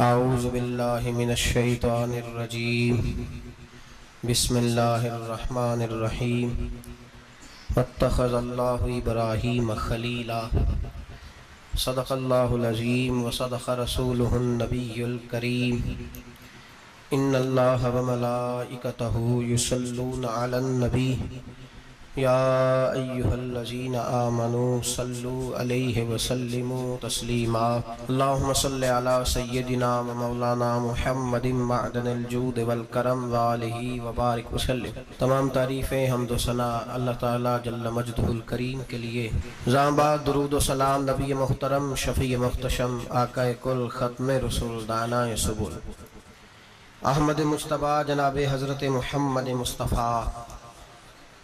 اعوذ باللہ من الشیطان الرجیم بسم اللہ الرحمن الرحیم واتخذ اللہ ابراہیم خلیلا صدق اللہ العظیم وصدق رسولہ النبی الکریم ان اللہ وملائکتہ یصلون علی النبی یا ایہا الذین آمنوا صلوا علیہ وسلموا تسلیما اللہم صلی علی سیدنا و مولانا محمد معدن الجود والکرم وآلہ وبارک وسلم۔ تمام تعریفیں حمد و ثنا اللہ تعالیٰ جل مجدہ الکریم کے لیے۔ زامباد درود و سلام نبی محترم شفیع محتشم آقا کل ختم رسول دانا سبل احمد مجتبیٰ جناب حضرت محمد مصطفیٰ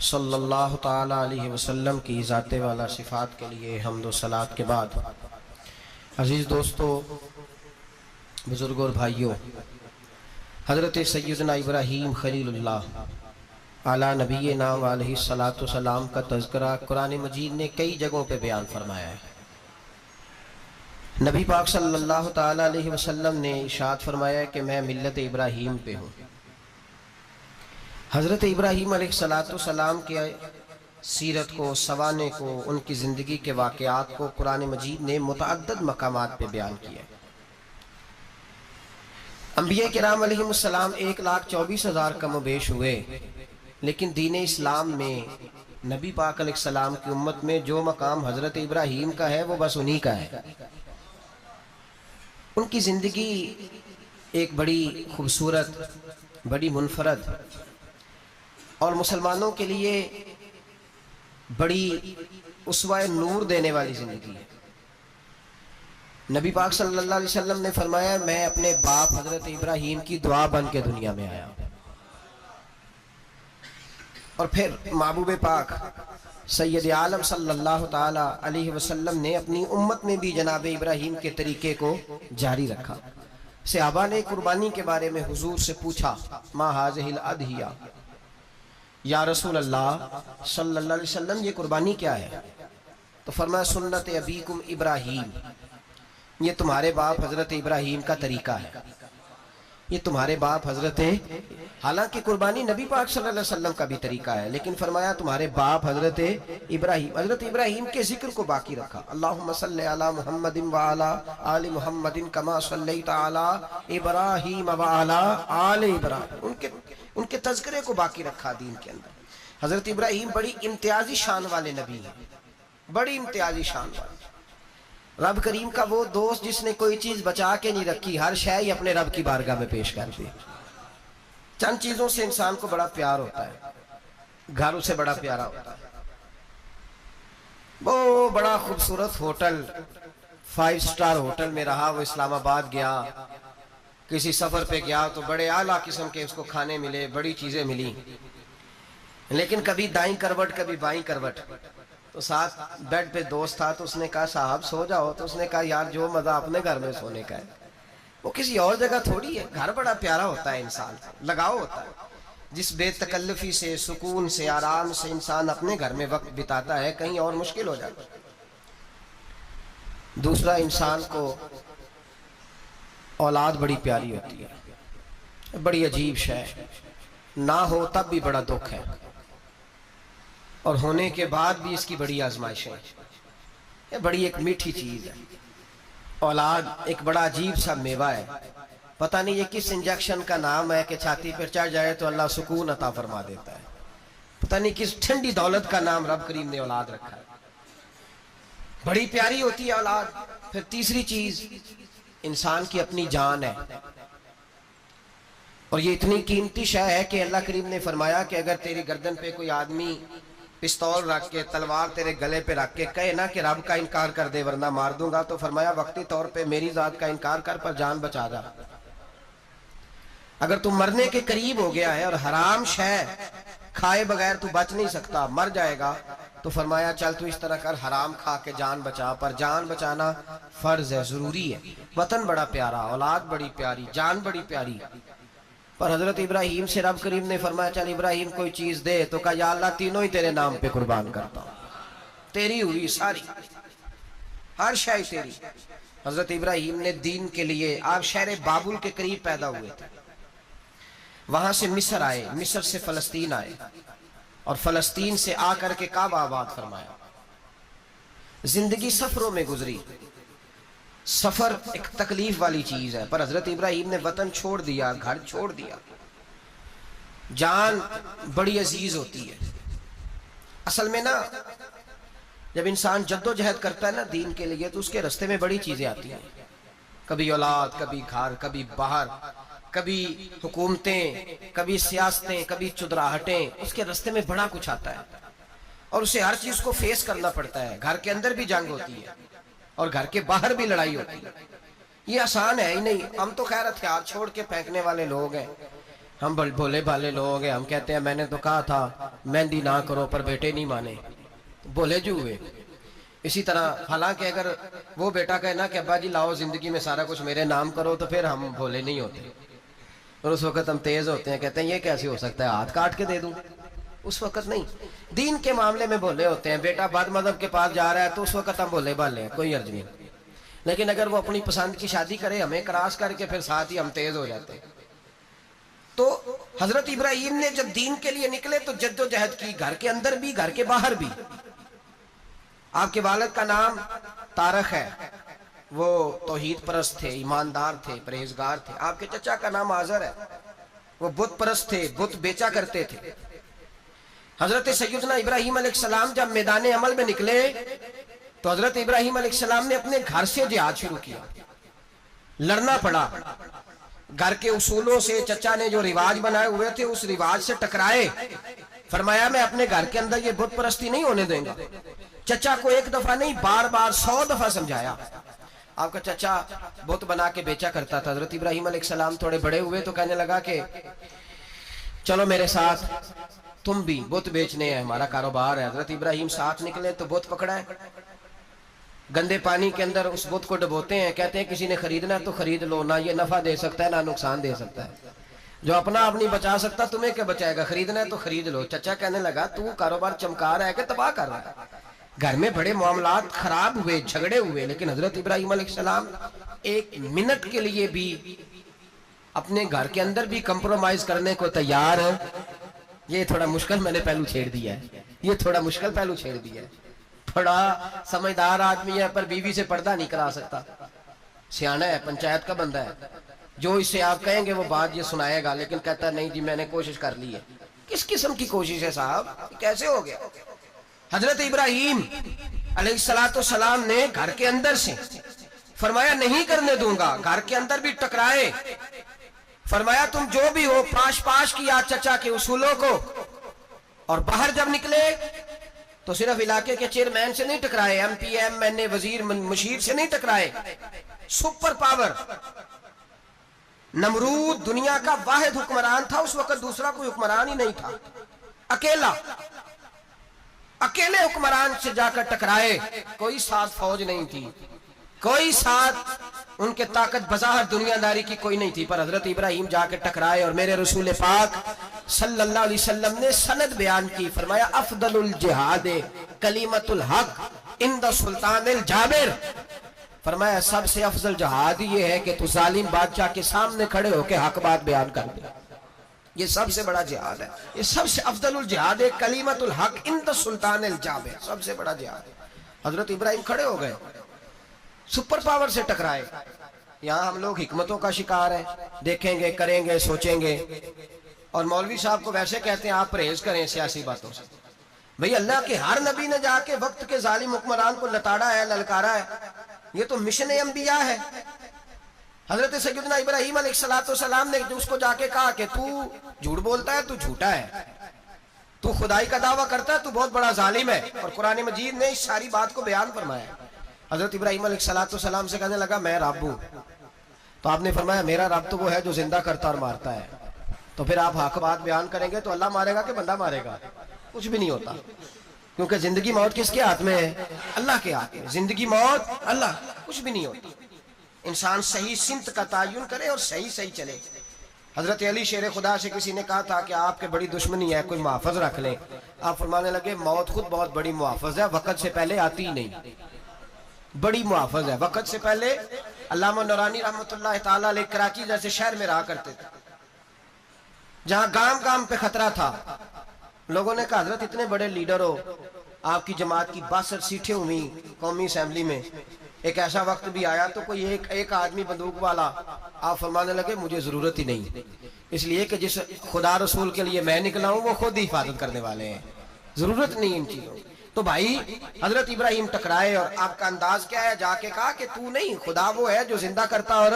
صلی اللہ تعالیٰ علیہ وسلم کی ذات والا صفات کے لیے حمد و صلات کے بعد، عزیز دوستو، بزرگوں اور بھائیوں، حضرت سیدنا ابراہیم خلیل اللہ علی نبینا علیہ السلام کا تذکرہ قرآن مجید نے کئی جگہوں پہ بیان فرمایا ہے۔ نبی پاک صلی اللہ تعالیٰ علیہ وسلم نے ارشاد فرمایا ہے کہ میں ملت ابراہیم پہ ہوں۔ حضرت ابراہیم علیہ السلام کے سیرت کو، سوانے کو، ان کی زندگی کے واقعات کو قرآن مجید نے متعدد مقامات پہ بیان کیا۔ انبیاء کرام علیہ السلام 1,24,000 کم و بیش ہوئے، لیکن دین اسلام میں نبی پاک علیہ السلام کی امت میں جو مقام حضرت ابراہیم کا ہے وہ بس انہی کا ہے۔ ان کی زندگی ایک بڑی خوبصورت، بڑی منفرد اور مسلمانوں کے لیے بڑی اسوہ نور دینے والی زندگی ہے۔ نبی پاک صلی اللہ علیہ وسلم نے فرمایا میں اپنے باپ حضرت ابراہیم کی دعا بن کے دنیا میں آیا، اور پھر محبوب پاک سید عالم صلی اللہ تعالی علیہ وسلم نے اپنی امت میں بھی جناب ابراہیم کے طریقے کو جاری رکھا۔ صحابہ نے قربانی کے بارے میں حضور سے پوچھا ما ھذہ الاضحیہ، یا رسول اللہ صلی اللہ علیہ وسلم یہ قربانی کیا ہے؟ تو فرمایا سنت ابیکم ابراہیم، یہ تمہارے باپ حضرت ابراہیم کا طریقہ ہے، یہ تمہارے باپ حضرت، حالانکہ قربانی نبی پاک صلی اللہ علیہ وسلم کا بھی طریقہ ہے، لیکن فرمایا تمہارے باپ حضرت ابراہیم کے ذکر کو باقی رکھا۔ اللہم صلی علی محمد وعلی آل محمد کما صلیت علی ابراہیم وعلی آل ابراہیم، ان کے تذکرے کو باقی رکھا دین کے اندر۔ حضرت ابراہیم بڑی امتیازی شان والے نبی ہیں، بڑی امتیازی شان والے۔ رب کریم کا وہ دوست جس نے کوئی چیز بچا کے نہیں رکھی، ہر شے ہی اپنے رب کی بارگاہ میں پیش کر دی۔ چند چیزوں سے انسان کو بڑا پیار ہوتا ہے، گھر اسے بڑا پیارا ہوتا ہے، وہ بڑا خوبصورت ہوٹل، 5 سٹار ہوٹل میں رہا، وہ اسلام آباد گیا، کسی سفر پہ گیا تو بڑے اعلیٰ قسم کے اس کو کھانے ملے، بڑی چیزیں ملی، لیکن کبھی دائیں کروٹ کبھی بائیں کروٹ۔ تو ساتھ بیڈ پہ دوست تھا تو اس نے کہا صاحب سو جاؤ، تو اس نے کہا یار جو مزہ اپنے گھر میں سونے کا ہے وہ کسی اور جگہ تھوڑی ہے۔ گھر بڑا پیارا ہوتا ہے، انسان لگاؤ ہوتا ہے، جس بے تکلفی سے، سکون سے، آرام سے انسان اپنے گھر میں وقت بتاتا ہے، کہیں اور مشکل ہو جاتا ہے۔ دوسرا، انسان کو اولاد بڑی پیاری ہوتی ہے، بڑی عجیب شے، نہ ہو تب بھی بڑا دکھ ہے، اور ہونے کے بعد بھی اس کی بڑی آزمائشیں ہیں۔ یہ بڑی ایک میٹھی چیز ہے۔ اولاد ایک بڑا عجیب سا میوہ ہے، پتہ نہیں یہ کس انجیکشن کا نام ہے کہ چھاتی پر چڑھ جائے تو اللہ سکون عطا فرما دیتا ہے، پتہ نہیں کس ٹھنڈی دولت کا نام رب کریم نے اولاد رکھا ہے، بڑی پیاری ہوتی ہے اولاد۔ پھر تیسری چیز انسان کی اپنی جان ہے، اور یہ اتنی قیمتی شے ہے کہ اللہ کریم نے فرمایا کہ اگر تیری گردن پہ کوئی آدمی پستول رکھ کے، تلوار تیرے گلے پہ رکھ کے کہے نا کہ رب کا انکار کر دے ورنہ مار دوں گا، تو فرمایا وقتی طور پہ میری ذات کا انکار کر پر جان بچا جا۔ اگر تم مرنے کے قریب ہو گیا ہے اور حرام شے کھائے بغیر تو بچ نہیں سکتا، مر جائے گا، تو فرمایا چل تو اس طرح کر حرام کھا کے جان بچا، پر جان بچانا فرض ہے، ضروری ہے۔ وطن بڑا پیارا، اولاد بڑی پیاری، جان بڑی پیاری، پر حضرت ابراہیم سے رب کریم نے فرمایا چل ابراہیم کوئی چیز دے، تو کہا یا اللہ تینوں ہی تیرے نام پہ قربان کرتا ہوں، تیری ہوئی ساری، ہر شے تیری۔ حضرت ابراہیم نے دین کے لیے، آپ شہر بابل کے قریب پیدا ہوئے تھے، وہاں سے مصر آئے، مصر سے فلسطین آئے، اور فلسطین سے آ کر کے کعبہ آباد فرمایا۔ زندگی سفروں میں گزری، سفر ایک تکلیف والی چیز ہے، پر حضرت ابراہیم نے وطن چھوڑ دیا، گھر چھوڑ دیا۔ جان بڑی عزیز ہوتی ہے اصل میں نا، جب انسان جد و جہد کرتا ہے نا دین کے لیے، تو اس کے رستے میں بڑی چیزیں آتی ہیں، کبھی اولاد، کبھی گھر، کبھی باہر، کبھی حکومتیں، کبھی سیاستیں، کبھی چدراہٹیں، اس کے رستے میں بڑا کچھ آتا ہے، اور اسے ہر چیز کو فیس کرنا پڑتا ہے۔ گھر کے اندر بھی جنگ ہوتی ہے اور گھر کے باہر بھی لڑائی ہوتی ہے، یہ آسان ہے ہی نہیں۔ ہم تو خیر ہتھیار چھوڑ کے پھینکنے والے لوگ ہیں، ہم بھولے بھالے لوگ ہیں، ہم کہتے ہیں میں نے تو کہا تھا مہندی نہ کرو، پر بیٹے نہیں مانے، بولے جو ہوئے۔ اسی طرح حالانکہ اگر وہ بیٹا کہے نا کہ ابا جی لاؤ زندگی میں سارا کچھ میرے نام کرو، تو پھر ہم بھولے نہیں ہوتے، اور اس وقت ہم تیز ہوتے ہیں، کہتے ہیں یہ کیسے ہو سکتا ہے، ہاتھ کاٹ کے دے دوں۔ اس وقت نہیں، دین کے معاملے میں بھولے ہوتے ہیں۔ بیٹا بد مذہب کے پاس جا رہا ہے تو اس وقت ہم بھولے بھالے ہیں، کوئی عرض نہیں، لیکن اگر وہ اپنی پسند کی شادی کرے ہمیں کراس کر کے، پھر ساتھ ہی ہم تیز ہو جاتے ہیں۔ تو حضرت ابراہیم نے جب دین کے لیے نکلے تو جد و جہد کی، گھر کے اندر بھی گھر کے باہر بھی۔ آپ کے والد کا نام طارق ہے، وہ توحید پرست تھے، ایماندار تھے، پرہیزگار تھے۔ آپ کے چچا کا نام آزر ہے، وہ بت پرست تھے، بت بیچا کرتے تھے۔ حضرت سیدنا ابراہیم علیہ السلام جب میدان عمل میں نکلے تو حضرت ابراہیم علیہ السلام نے اپنے گھر سے جہاد شروع کیا، لڑنا پڑا۔ گھر کے اصولوں سے چچا نے جو رواج بنائے ہوئے تھے اس رواج سے ٹکرائے، فرمایا میں اپنے گھر کے اندر یہ بت پرستی نہیں ہونے دیں گا۔ چچا کو ایک دفعہ نہیں بار بار 100 دفعہ سمجھایا۔ آپ کا چچا بت بنا کے بیچا کرتا تھا۔ حضرت ابراہیم علیہ السلام تھوڑے بڑے ہوئے تو کہنے لگا کہ چلو میرے ساتھ، تم بھی بت بیچنے ہیں، ہمارا کاروبار ہے۔ حضرت ابراہیم ساتھ نکلے تو بت پکڑا ہے، گندے پانی کے اندر اس بت کو ڈبوتے ہیں، کہتے ہیں کسی نے خریدنا تو خرید لو، نہ یہ نفع دے سکتا ہے نہ نقصان دے سکتا ہے، جو اپنا آپ نہیں بچا سکتا تمہیں کیا بچائے گا، خریدنا ہے تو خرید لو۔ چچا کہنے لگا تو کاروبار چمکا رہا ہے کہ تباہ کر رہا ہے۔ گھر میں بڑے معاملات خراب ہوئے، جھگڑے ہوئے، لیکن حضرت ابراہیم علیہ السلام ایک منٹ کے لیے بھی اپنے گھر کے اندر بھی کمپرومائز کرنے کو تیار ہے۔ یہ تھوڑا مشکل میں نے پہلو چھیڑ دیا ہے، یہ تھوڑا مشکل پہلو چھیڑ دیا ہے۔ بڑا سمجھدار آدمی ہے پر بیوی سے پردہ نہیں کرا سکتا، سیانا ہے، پنچایت کا بندہ ہے، جو اس سے آپ کہیں گے وہ بات یہ سنائے گا، لیکن کہتا ہے نہیں جی میں نے کوشش کر لی ہے۔ کس قسم کی کوشش ہے صاحب، کیسے ہو گیا؟ حضرت ابراہیم علیہ السلام نے گھر کے اندر سے فرمایا نہیں کرنے دوں گا، گھر کے اندر بھی ٹکرائے، فرمایا تم جو بھی ہو پاش پاش کیا چچا کے اصولوں کو، اور باہر جب نکلے تو صرف علاقے کے چیئرمین سے نہیں ٹکرائے، ایم پی ایم این اے وزیر مشیر سے نہیں ٹکرائے، سپر پاور نمرود دنیا کا واحد حکمران تھا اس وقت، دوسرا کوئی حکمران ہی نہیں تھا، اکیلے حکمران سے جا کر ٹکرائے، کوئی ساتھ فوج نہیں تھی، کوئی ساتھ ان کے طاقت بظاہر دنیا داری کی کوئی نہیں تھی، پر حضرت ابراہیم جا کے ٹکرائے، اور میرے رسول پاک صلی اللہ علیہ وسلم نے سند بیان کی، فرمایا افضل الجہاد کلمۃ الحق عند سلطان الجابر، فرمایا سب سے افضل جہاد یہ ہے کہ تو ظالم بادشاہ کے سامنے کھڑے ہو کے حق بات بیان کر دے، یہ سب سے بڑا جہاد ہے، یہ سب سے افضل الجہاد ہے کلمۃ الحق عند سلطان الجابر، سب سے بڑا جہاد ہے۔ حضرت ابراہیم کھڑے ہو گئے، سپر پاور سے ٹکرائے۔ یہاں ہم لوگ حکمتوں کا شکار ہیں، دیکھیں گے، کریں گے، سوچیں گے، اور مولوی صاحب کو ویسے کہتے ہیں آپ پرہیز کریں سیاسی باتوں سے۔ بھئی اللہ کے ہر نبی نے جا کے وقت کے ظالم حکمران کو لتاڑا ہے، للکارا ہے، یہ تو مشن انبیاء ہے۔ حضرت سیدنا ابراہیم علیہ السلام نے اس کو جا کے کہا کہ تو جھوٹ بولتا ہے، تو جھوٹا ہے، تو خدائی کا دعویٰ کرتا ہے، تو بہت بڑا ظالم ہے، اور قرآن مجید نے اس ساری بات کو بیان فرمایا۔ حضرت ابراہیم علیہ السلام سے کہنے لگا میں رب ہوں، تو آپ نے فرمایا میرا رب تو وہ ہے جو زندہ کرتا اور مارتا ہے، تو پھر آپ حق بات بیان کریں گے تو اللہ مارے گا کہ بندہ مارے گا؟ کچھ بھی نہیں ہوتا، کیونکہ زندگی موت کس کے ہاتھ میں ہے؟ اللہ کے ہاتھ میں، زندگی موت اللہ، کچھ بھی نہیں ہوتا۔ انسان صحیح سمت کا تعین کرے اور صحیح چلے۔ حضرت علی شیر خدا سے کسی نے کہا تھا کہ آپ کے بڑی دشمنی ہے، کوئی محافظ رکھ لیں، آپ فرمانے لگے موت خود بہت بڑی محافظ ہے، وقت سے پہلے آتی ہی نہیں، بڑی محافظ ہے. وقت سے پہلے علامہ نورانی رحمۃ اللہ تعالیٰ علیہ کراچی جیسے شہر میں رہا کرتے تھے جہاں گام گام پہ خطرہ تھا. لوگوں نے کہا حضرت اتنے بڑے لیڈر ہو, آپ کی جماعت کی 62 سیٹیں ہوئی قومی اسمبلی میں, ایک ایسا وقت بھی آیا تو کوئی ایک آدمی بندوق والا, آپ فرمانے لگے مجھے ضرورت ہی نہیں, اس لیے کہ جس خدا رسول کے لیے میں نکلا ہوں وہ خود ہی حفاظت کرنے والے ہیں, ضرورت نہیں ان چیزوں. تو بھائی حضرت ابراہیم ٹکرائے اور آپ کا انداز کیا ہے, جا کے کہا کہ تو نہیں, خدا وہ ہے جو زندہ کرتا. اور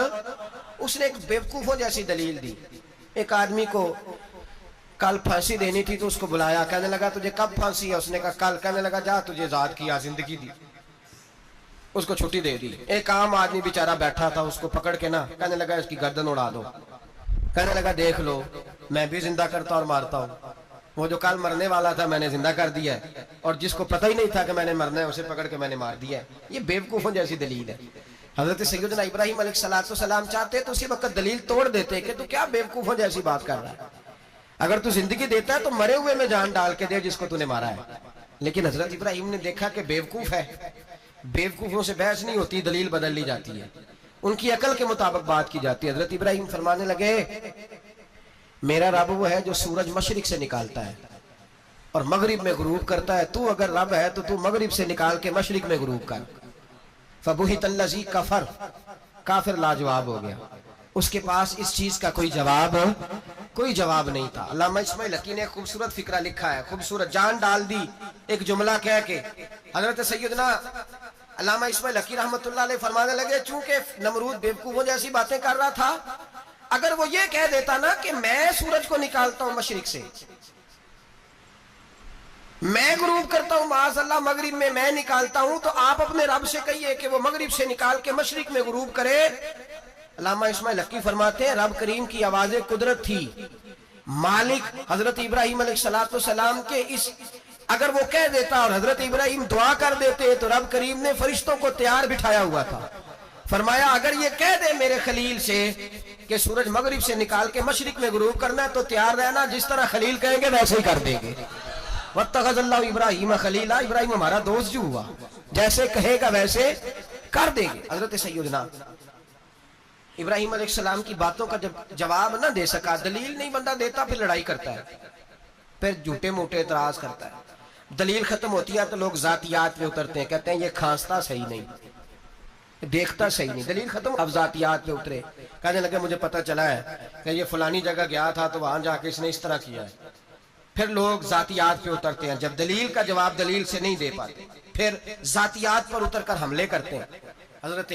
اس نے ایک بیوقوفوں جیسی دلیل دی. ایک آدمی کو کل پھانسی دینی تھی تو اس کو بلایا, کہنے لگا تجھے کب پھانسی ہے؟ اس نے کہا کل. کہنے لگا جا تجھے ذات کیا زندگی دی, اس کو چھٹی دے دی. ایک عام آدمی بیچارہ بیٹھا تھا, اس کو پکڑ کے نا کہنے لگا اس کی گردن اڑا دو. کہنے لگا دیکھ لو میں بھی زندہ کرتا اور مارتا ہوں, وہ جو کل مرنے والا تھا میں نے زندہ کر دیا ہے, اور جس کو پتہ ہی نہیں تھا کہ میں نے مرنا ہے اسے پکڑ کے میں نے مار دیا ہے. یہ بیوقوفوں جیسی دلیل ہے. حضرت سیدنا ابراہیم علیہ السلام چاہتے تو اسی وقت دلیل توڑ دیتے کہ تو کیا بیوقوفوں جیسی بات کر رہا ہے, اگر تو زندگی دیتا ہے تو مرے ہوئے میں جان ڈال کے دے جس کو تو نے مارا ہے. لیکن حضرت ابراہیم نے دیکھا کہ بیوقوف ہے, بیوقوفوں سے بحث نہیں ہوتی, دلیل بدل لی جاتی ہے, ان کی عقل کے مطابق بات کی جاتی ہے. حضرت ابراہیم فرمانے لگے میرا رب وہ ہے جو سورج مشرق سے نکالتا ہے اور مغرب میں غروب کرتا ہے, تو اگر رب ہے تو تو مغرب سے نکال کے مشرق میں غروب کر. فبہت الذی کفر, کافر لاجواب ہو گیا, اس کے پاس اس چیز کا کوئی جواب نہیں تھا. علامہ اسماعیل حقی نے خوبصورت فقرہ لکھا ہے, خوبصورت جان ڈال دی ایک جملہ کہہ کے. حضرت سیدنا علامہ اسماعیل حقی رحمۃ اللہ علیہ فرمانے لگے چونکہ نمرود بیوقوفوں جیسی باتیں کر رہا تھا, اگر وہ یہ کہہ دیتا نا کہ میں سورج کو نکالتا ہوں مشرق سے, میں غروب کرتا ہوں معاذ اللہ مغرب میں نکالتا ہوں, تو آپ اپنے رب سے کہیے کہ وہ مغرب سے نکال کے مشرق میں غروب کرے. علامہ اسماعیل حقی فرماتے ہیں رب کریم کی آواز قدرت تھی, مالک حضرت ابراہیم علیہ السلام کے اس, اگر وہ کہہ دیتا اور حضرت ابراہیم دعا کر دیتے تو رب کریم نے فرشتوں کو تیار بٹھایا ہوا تھا. فرمایا اگر یہ کہہ دے میرے خلیل سے کہ سورج مغرب سے نکال کے مشرق میں غروب کرنا ہے تو تیار رہنا, جس طرح خلیل کہیں گے ویسے ہی کر دیں گے. وَاتَّخَذَ اللَّهُ إِبْرَاهِيمَ خَلِيلًا, ابراہیم ہمارا دوست جو ہوا, جیسے کہے گا ویسے کر دیں گے. حضرت سیدنا ابراہیم علیہ السلام کی باتوں کا جب جواب نہ دے سکا, دلیل نہیں بندہ دیتا, پھر لڑائی کرتا ہے, پھر جھوٹے موٹے اعتراض کرتا ہے. دلیل ختم ہوتی ہے تو لوگ ذاتیات میں اترتے ہیں, کہتے ہیں یہ کھانستا صحیح نہیں, دیکھتا صحیح نہیں. دلیل ختم, اب ذاتیات پہ اترے, کہنے لگے مجھے پتہ چلا ہے کہ یہ فلانی جگہ گیا تھا تو وہاں جا کے اس نے اس طرح کیا ہے. پھر لوگ ذاتیات پہ اترتے ہیں, جب دلیل کا جواب دلیل سے نہیں دے پاتے پھر ذاتیات پر اتر کر حملے کرتے ہیں. حضرت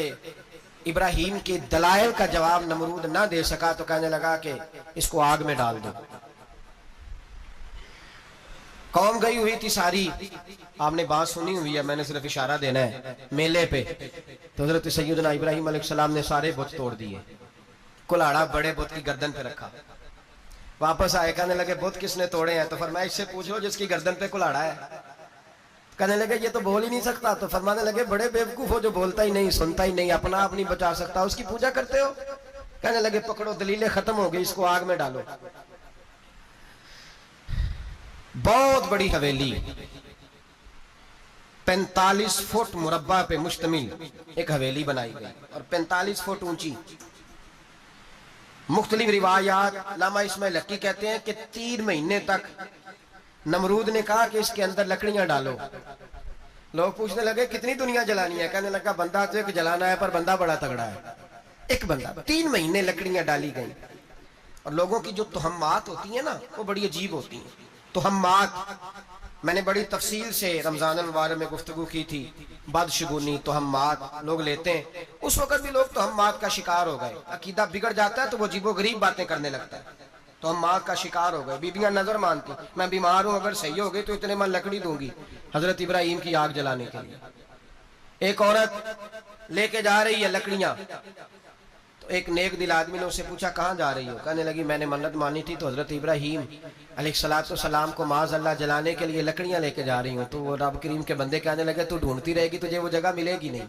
ابراہیم کے دلائل کا جواب نمرود نہ دے سکا تو کہنے لگا کہ اس کو آگ میں ڈال دو. قوم گئی ہوئی تھی ساری, آپ نے بات سنی ہوئی ہے, میں نے صرف اشارہ دینا ہے, میلے پہ. تو حضرت سیدنا ابراہیم علیہ السلام نے سارے بت توڑ دیے, کلاڑا بڑے بت کی گردن پہ رکھا. واپس آئے, کہنے لگے بت کس نے توڑے ہیں؟ تو فرمایا اس سے پوچھو جس کی گردن پہ کلاڑا ہے. کہنے لگے یہ تو بول ہی نہیں سکتا. تو فرمانے لگے بڑے بیوقوف ہو جو بولتا ہی نہیں, سنتا ہی نہیں, اپنا آپ نہیں بچا سکتا, اس کی پوجا کرتے ہو. کہنے لگے پکڑو دلیلیں ختم ہو گئی, اس کو آگ میں ڈالو. بہت بڑی حویلی 45 فٹ مربع پہ مشتمل ایک حویلی بنائی گئی اور 45 فٹ اونچی. مختلف روایات, علامہ اسماعیل حقی کہتے ہیں کہ 3 مہینے تک نمرود نے کہا کہ اس کے اندر لکڑیاں ڈالو. لوگ پوچھنے لگے کتنی دنیا جلانی ہے؟ کہنے لگا بندہ تو ایک جلانا ہے, پر بندہ بڑا تگڑا ہے, ایک بندہ. 3 مہینے لکڑیاں ڈالی گئیں. اور لوگوں کی جو تہمات ہوتی ہیں نا وہ بڑی عجیب ہوتی ہیں. تہمات میں نے بڑی تفصیل سے رمضان المبارک میں گفتگو کی تھی. بدشگونی, تہمات لوگ لیتے ہیں. اس وقت بھی لوگ تہمات کا شکار ہو گئے. عقیدہ بگڑ جاتا ہے تو وہ عجیب و غریب باتیں کرنے لگتا ہے. تہمات کا شکار ہو گئے. بیبیاں نظر مانتی, میں بیمار ہوں, اگر صحیح ہو گئی تو اتنے من لکڑی دوں گی حضرت ابراہیم کی آگ جلانے کے لیے. ایک عورت لے کے جا رہی ہے لکڑیاں, تو ایک نیک دل آدمی نے اسے پوچھا کہاں جا رہی ہو؟ کہنے لگی میں نے منت مانی تھی تو حضرت ابراہیم علیہ السلام کو معاذ اللہ جلانے کے لیے لکڑیاں لے کے جا رہی ہوں. تو وہ رب کریم کے بندے کہنے لگے تو ڈھونڈتی رہے گی, تجھے وہ جگہ ملے گی نہیں.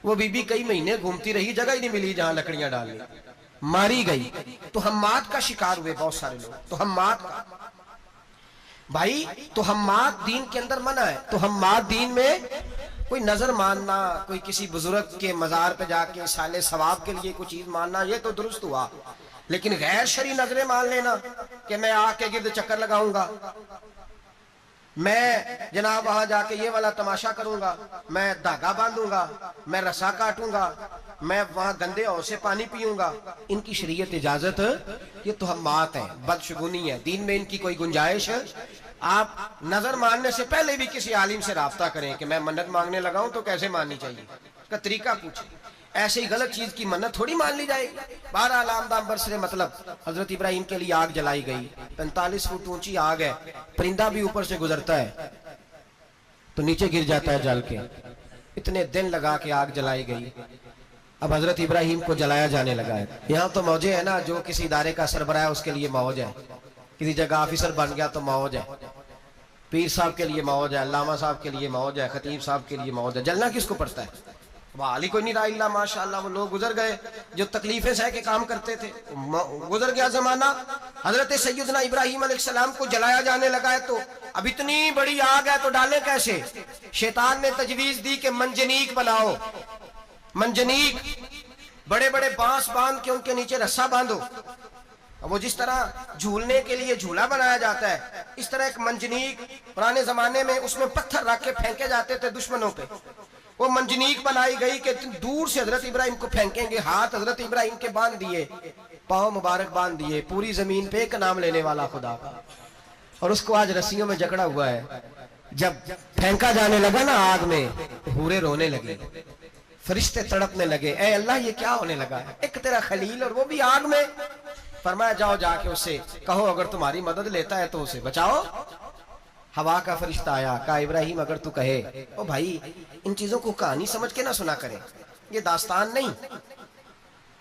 وہ بی بی کئی مہینے گھومتی رہی, جگہ ہی نہیں ملی جہاں لکڑیاں ڈالنی, ماری گئی. تہمات کا شکار ہوئے بہت سارے لوگ. تہمات کا بھائی, تہمات دین کے اندر منع ہے. تہمات دین میں کوئی نظر ماننا، کوئی کسی بزرگ کے مزار پہ جا کے سال ثواب کے لیے کوئی چیز ماننا، یہ تو درست ہوا، لیکن غیر شرعی نظریں مان لینا کہ میں آ کے گرد چکر لگاؤں گا، میں جناب وہاں جا کے یہ والا تماشا کروں گا، میں دھاگا باندھوں گا، میں رسا کاٹوں گا، میں وہاں گندے اور سے پانی پیوں گا، ان کی شریعت اجازت، یہ توہمات ہیں، بدشگونی ہے، دین میں ان کی کوئی گنجائش ہے؟ آپ نظر ماننے سے پہلے بھی کسی عالم سے رابطہ کریں کہ میں منت مانگنے لگا ہوں تو کیسے ماننی چاہیے، اس کا طریقہ پوچھیں، ایسے ہی غلط چیز کی منت تھوڑی مان لی جائے گی۔ بہرحال آمدام برسر مطلب حضرت ابراہیم کے لیے آگ جلائی گئی، 45 فٹ اونچی آگ ہے، پرندہ بھی اوپر سے گزرتا ہے تو نیچے گر جاتا ہے جل کے، اتنے دن لگا کے آگ جلائی گئی، اب حضرت ابراہیم کو جلایا جانے لگا ہے۔ یہاں تو موجے ہے نا، جو کسی ادارے کا سربراہ ہے اس کے لیے موج ہے، کسی جگہ آفیسر بن گیا تو موج ہے، پیر صاحب کے لیے موج ہے، علامہ صاحب کے لیے موج ہے، خطیب صاحب کے لیے موج ہے، جلنا کس کو پڑتا ہے؟ علی کوئی نہیں رہا اللہ، ماشاءاللہ وہ لوگ گزر گئے جو تکلیفیں سہ کے کام کرتے تھے، گزر گیا زمانہ۔ حضرت سیدنا ابراہیم علیہ السلام کو جلایا جانے لگا ہے تو اب اتنی بڑی آگ ہے تو ڈالیں کیسے؟ شیطان نے تجویز دی کہ منجنیق بناؤ، منجنیق، بڑے بڑے بانس باندھ کے ان کے نیچے رسا باندھو، وہ جس طرح جھولنے کے لیے جھولا بنایا جاتا ہے اس طرح ایک منجنیق پرانے زمانے میں اس میں پتھر رکھ کے پھینکے جاتے تھے دشمنوں پہ، وہ منجنیق بنائی گئی کہ دور سے حضرت ابراہیم کو پھینکیں گے، ہاتھ حضرت ابراہیم کے باندھ دیے، پاؤں مبارک باندھ دیے، پوری زمین پہ ایک نام لینے والا خدا کا، اور اس کو آج رسیوں میں جکڑا ہوا ہے۔ جب پھینکا جانے لگا نا آگ میں، حوریں رونے لگے، فرشتے تڑپنے لگے، اے اللہ یہ کیا ہونے لگا ہے، ایک تیرا خلیل اور وہ بھی آگ میں۔ فرمایا جاؤ جا کے اس سے کہو اگر تمہاری مدد لیتا ہے تو اسے بچاؤ۔ ہوا کا فرشتہ آیا، کہا ابراہیم اگر تو کہے، او بھائی ان چیزوں کو کہانی سمجھ کے نہ سنا کرے، یہ داستان نہیں،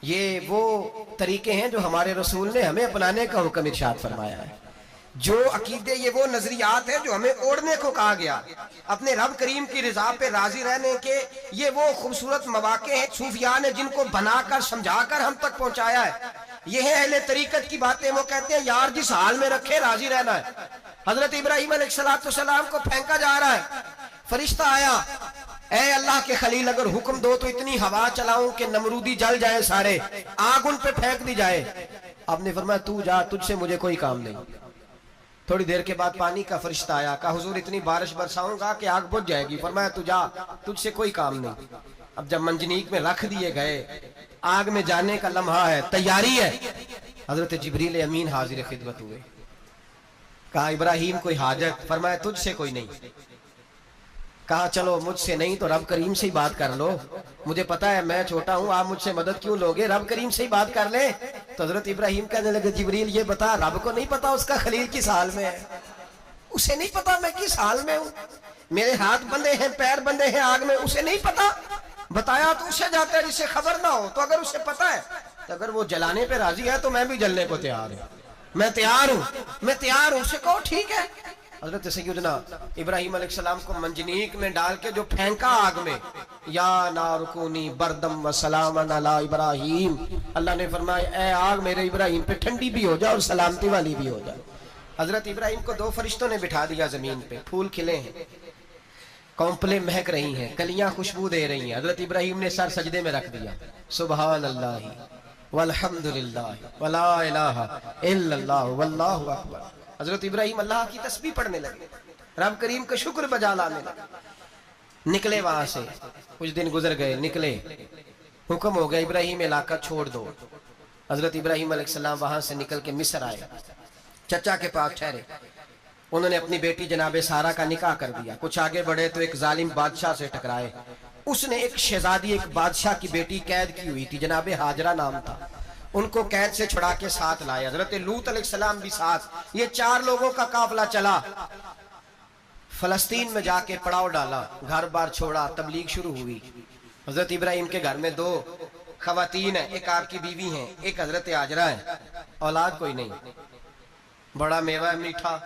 یہ وہ طریقے ہیں جو ہمارے رسول نے ہمیں اپنانے کا حکم ارشاد فرمایا ہے، جو عقیدے، یہ وہ نظریات ہیں جو ہمیں اوڑھنے کو کہا گیا، اپنے رب کریم کی رضا پہ راضی رہنے کے یہ وہ خوبصورت مواقع ہیں صوفیاء نے جن کو بنا کر سمجھا کر ہم تک پہنچایا ہے۔ یہ ہے اہل طریقت کی باتیں، وہ کہتے ہیں یار جس حال میں رکھے راضی رہنا ہے۔ حضرت ابراہیم علیہ السلام کو پھینکا جا رہا ہے، فرشتہ آیا، اے اللہ کے خلیل اگر حکم دو تو اتنی ہوا چلاؤں کہ نمرودی جل جائے سارے، آگ ان پہ پھینک دی جائے۔ آپ نے فرمایا تو جا، تجھ سے مجھے کوئی کام نہیں۔ تھوڑی دیر کے بعد پانی کا فرشتہ آیا، کہا حضور اتنی بارش برساؤں گا کہ آگ بجھ جائے گی۔ فرمایا تو جا، تجھ سے کوئی کام نہیں۔ اب جب منجنیق میں رکھ دیے گئے، آگ میں جانے کا لمحہ ہے، تیاری ہے، حضرت جبریل امین حاضر خدمت ہوئے، کہا ابراہیم کوئی حاجت؟ فرمایا تجھ سے کوئی نہیں۔ کہا چلو مجھ سے نہیں تو رب کریم سے ہی بات کر لو، مجھے پتا ہے میں چھوٹا ہوں، آپ مجھ سے مدد کیوں لوگے، رب کریم سے ہی بات کر لیں۔ تو حضرت ابراہیم کہنے لگے جبریل یہ بتا رب کو نہیں پتا اس کا خلیل کس حال میں ہے، اسے نہیں پتا میں کس حال میں ہوں، میرے ہاتھ بندے ہیں، پیر بندے ہیں آگ میں، اسے نہیں پتا، بتایا تو اسے جاتا ہے جس سے خبر نہ ہو۔ تو اگر اسے پتا ہے تو اگر وہ جلانے پہ راضی ہے تو میں بھی جلنے کو تیار ہوں، میں تیار ہوں، میں تیار ہوں، اسے کہو ٹھیک ہے۔ حضرت سیدنا ابراہیم علیہ السلام کو منجنیق میں ڈال کے جو پھینکا آگ میں، یا نار کونی بردم و سلاما علی ابراہیم، اللہ نے فرمایا اے آگ میرے ابراہیم پہ ٹھنڈی بھی ہو جائے اور سلامتی والی بھی ہو جائے۔ حضرت ابراہیم کو دو فرشتوں نے بٹھا دیا زمین پہ، پھول کھلے ہیں، کونپلیں مہک رہی ہیں، کلیاں خوشبو دے رہی ہیں، حضرت ابراہیم نے سر سجدے میں رکھ دیا، سبحان اللہ والحمدللہ ولا الہ الا اللہ واللہ اکبر۔ حضرت ابراہیم اللہ کی تسبیح پڑھنے لگے، رب کریم کا شکر بجا لانے لگے، نکلے وہاں سے، کچھ دن گزر گئے، نکلے، حکم ہو گیا ابراہیم علاقہ چھوڑ دو۔ حضرت ابراہیم علیہ السلام وہاں سے نکل کے مصر آئے، چچا کے پاس ٹھہرے، انہوں نے اپنی بیٹی جناب سارہ کا نکاح کر دیا، کچھ آگے بڑھے تو ایک ظالم بادشاہ سے ٹکرائے، اس نے ایک شہزادی، ایک بادشاہ کی بیٹی قید کی ہوئی تھی، جناب ہاجرہ نام تھا، ان کو قید سے چھڑا کے ساتھ لائے، حضرت لوط علیہ السلام بھی ساتھ، یہ 4 لوگوں کا قافلہ چلا، فلسطین میں جا کے پڑاؤ ڈالا، گھر بار چھوڑا، تبلیغ شروع ہوئی۔ حضرت ابراہیم کے گھر میں 2 خواتین ہیں، ایک آپ کی بیوی ہیں، ایک حضرت ہاجرہ ہیں، اولاد کوئی نہیں، بڑا میوہ میٹھا،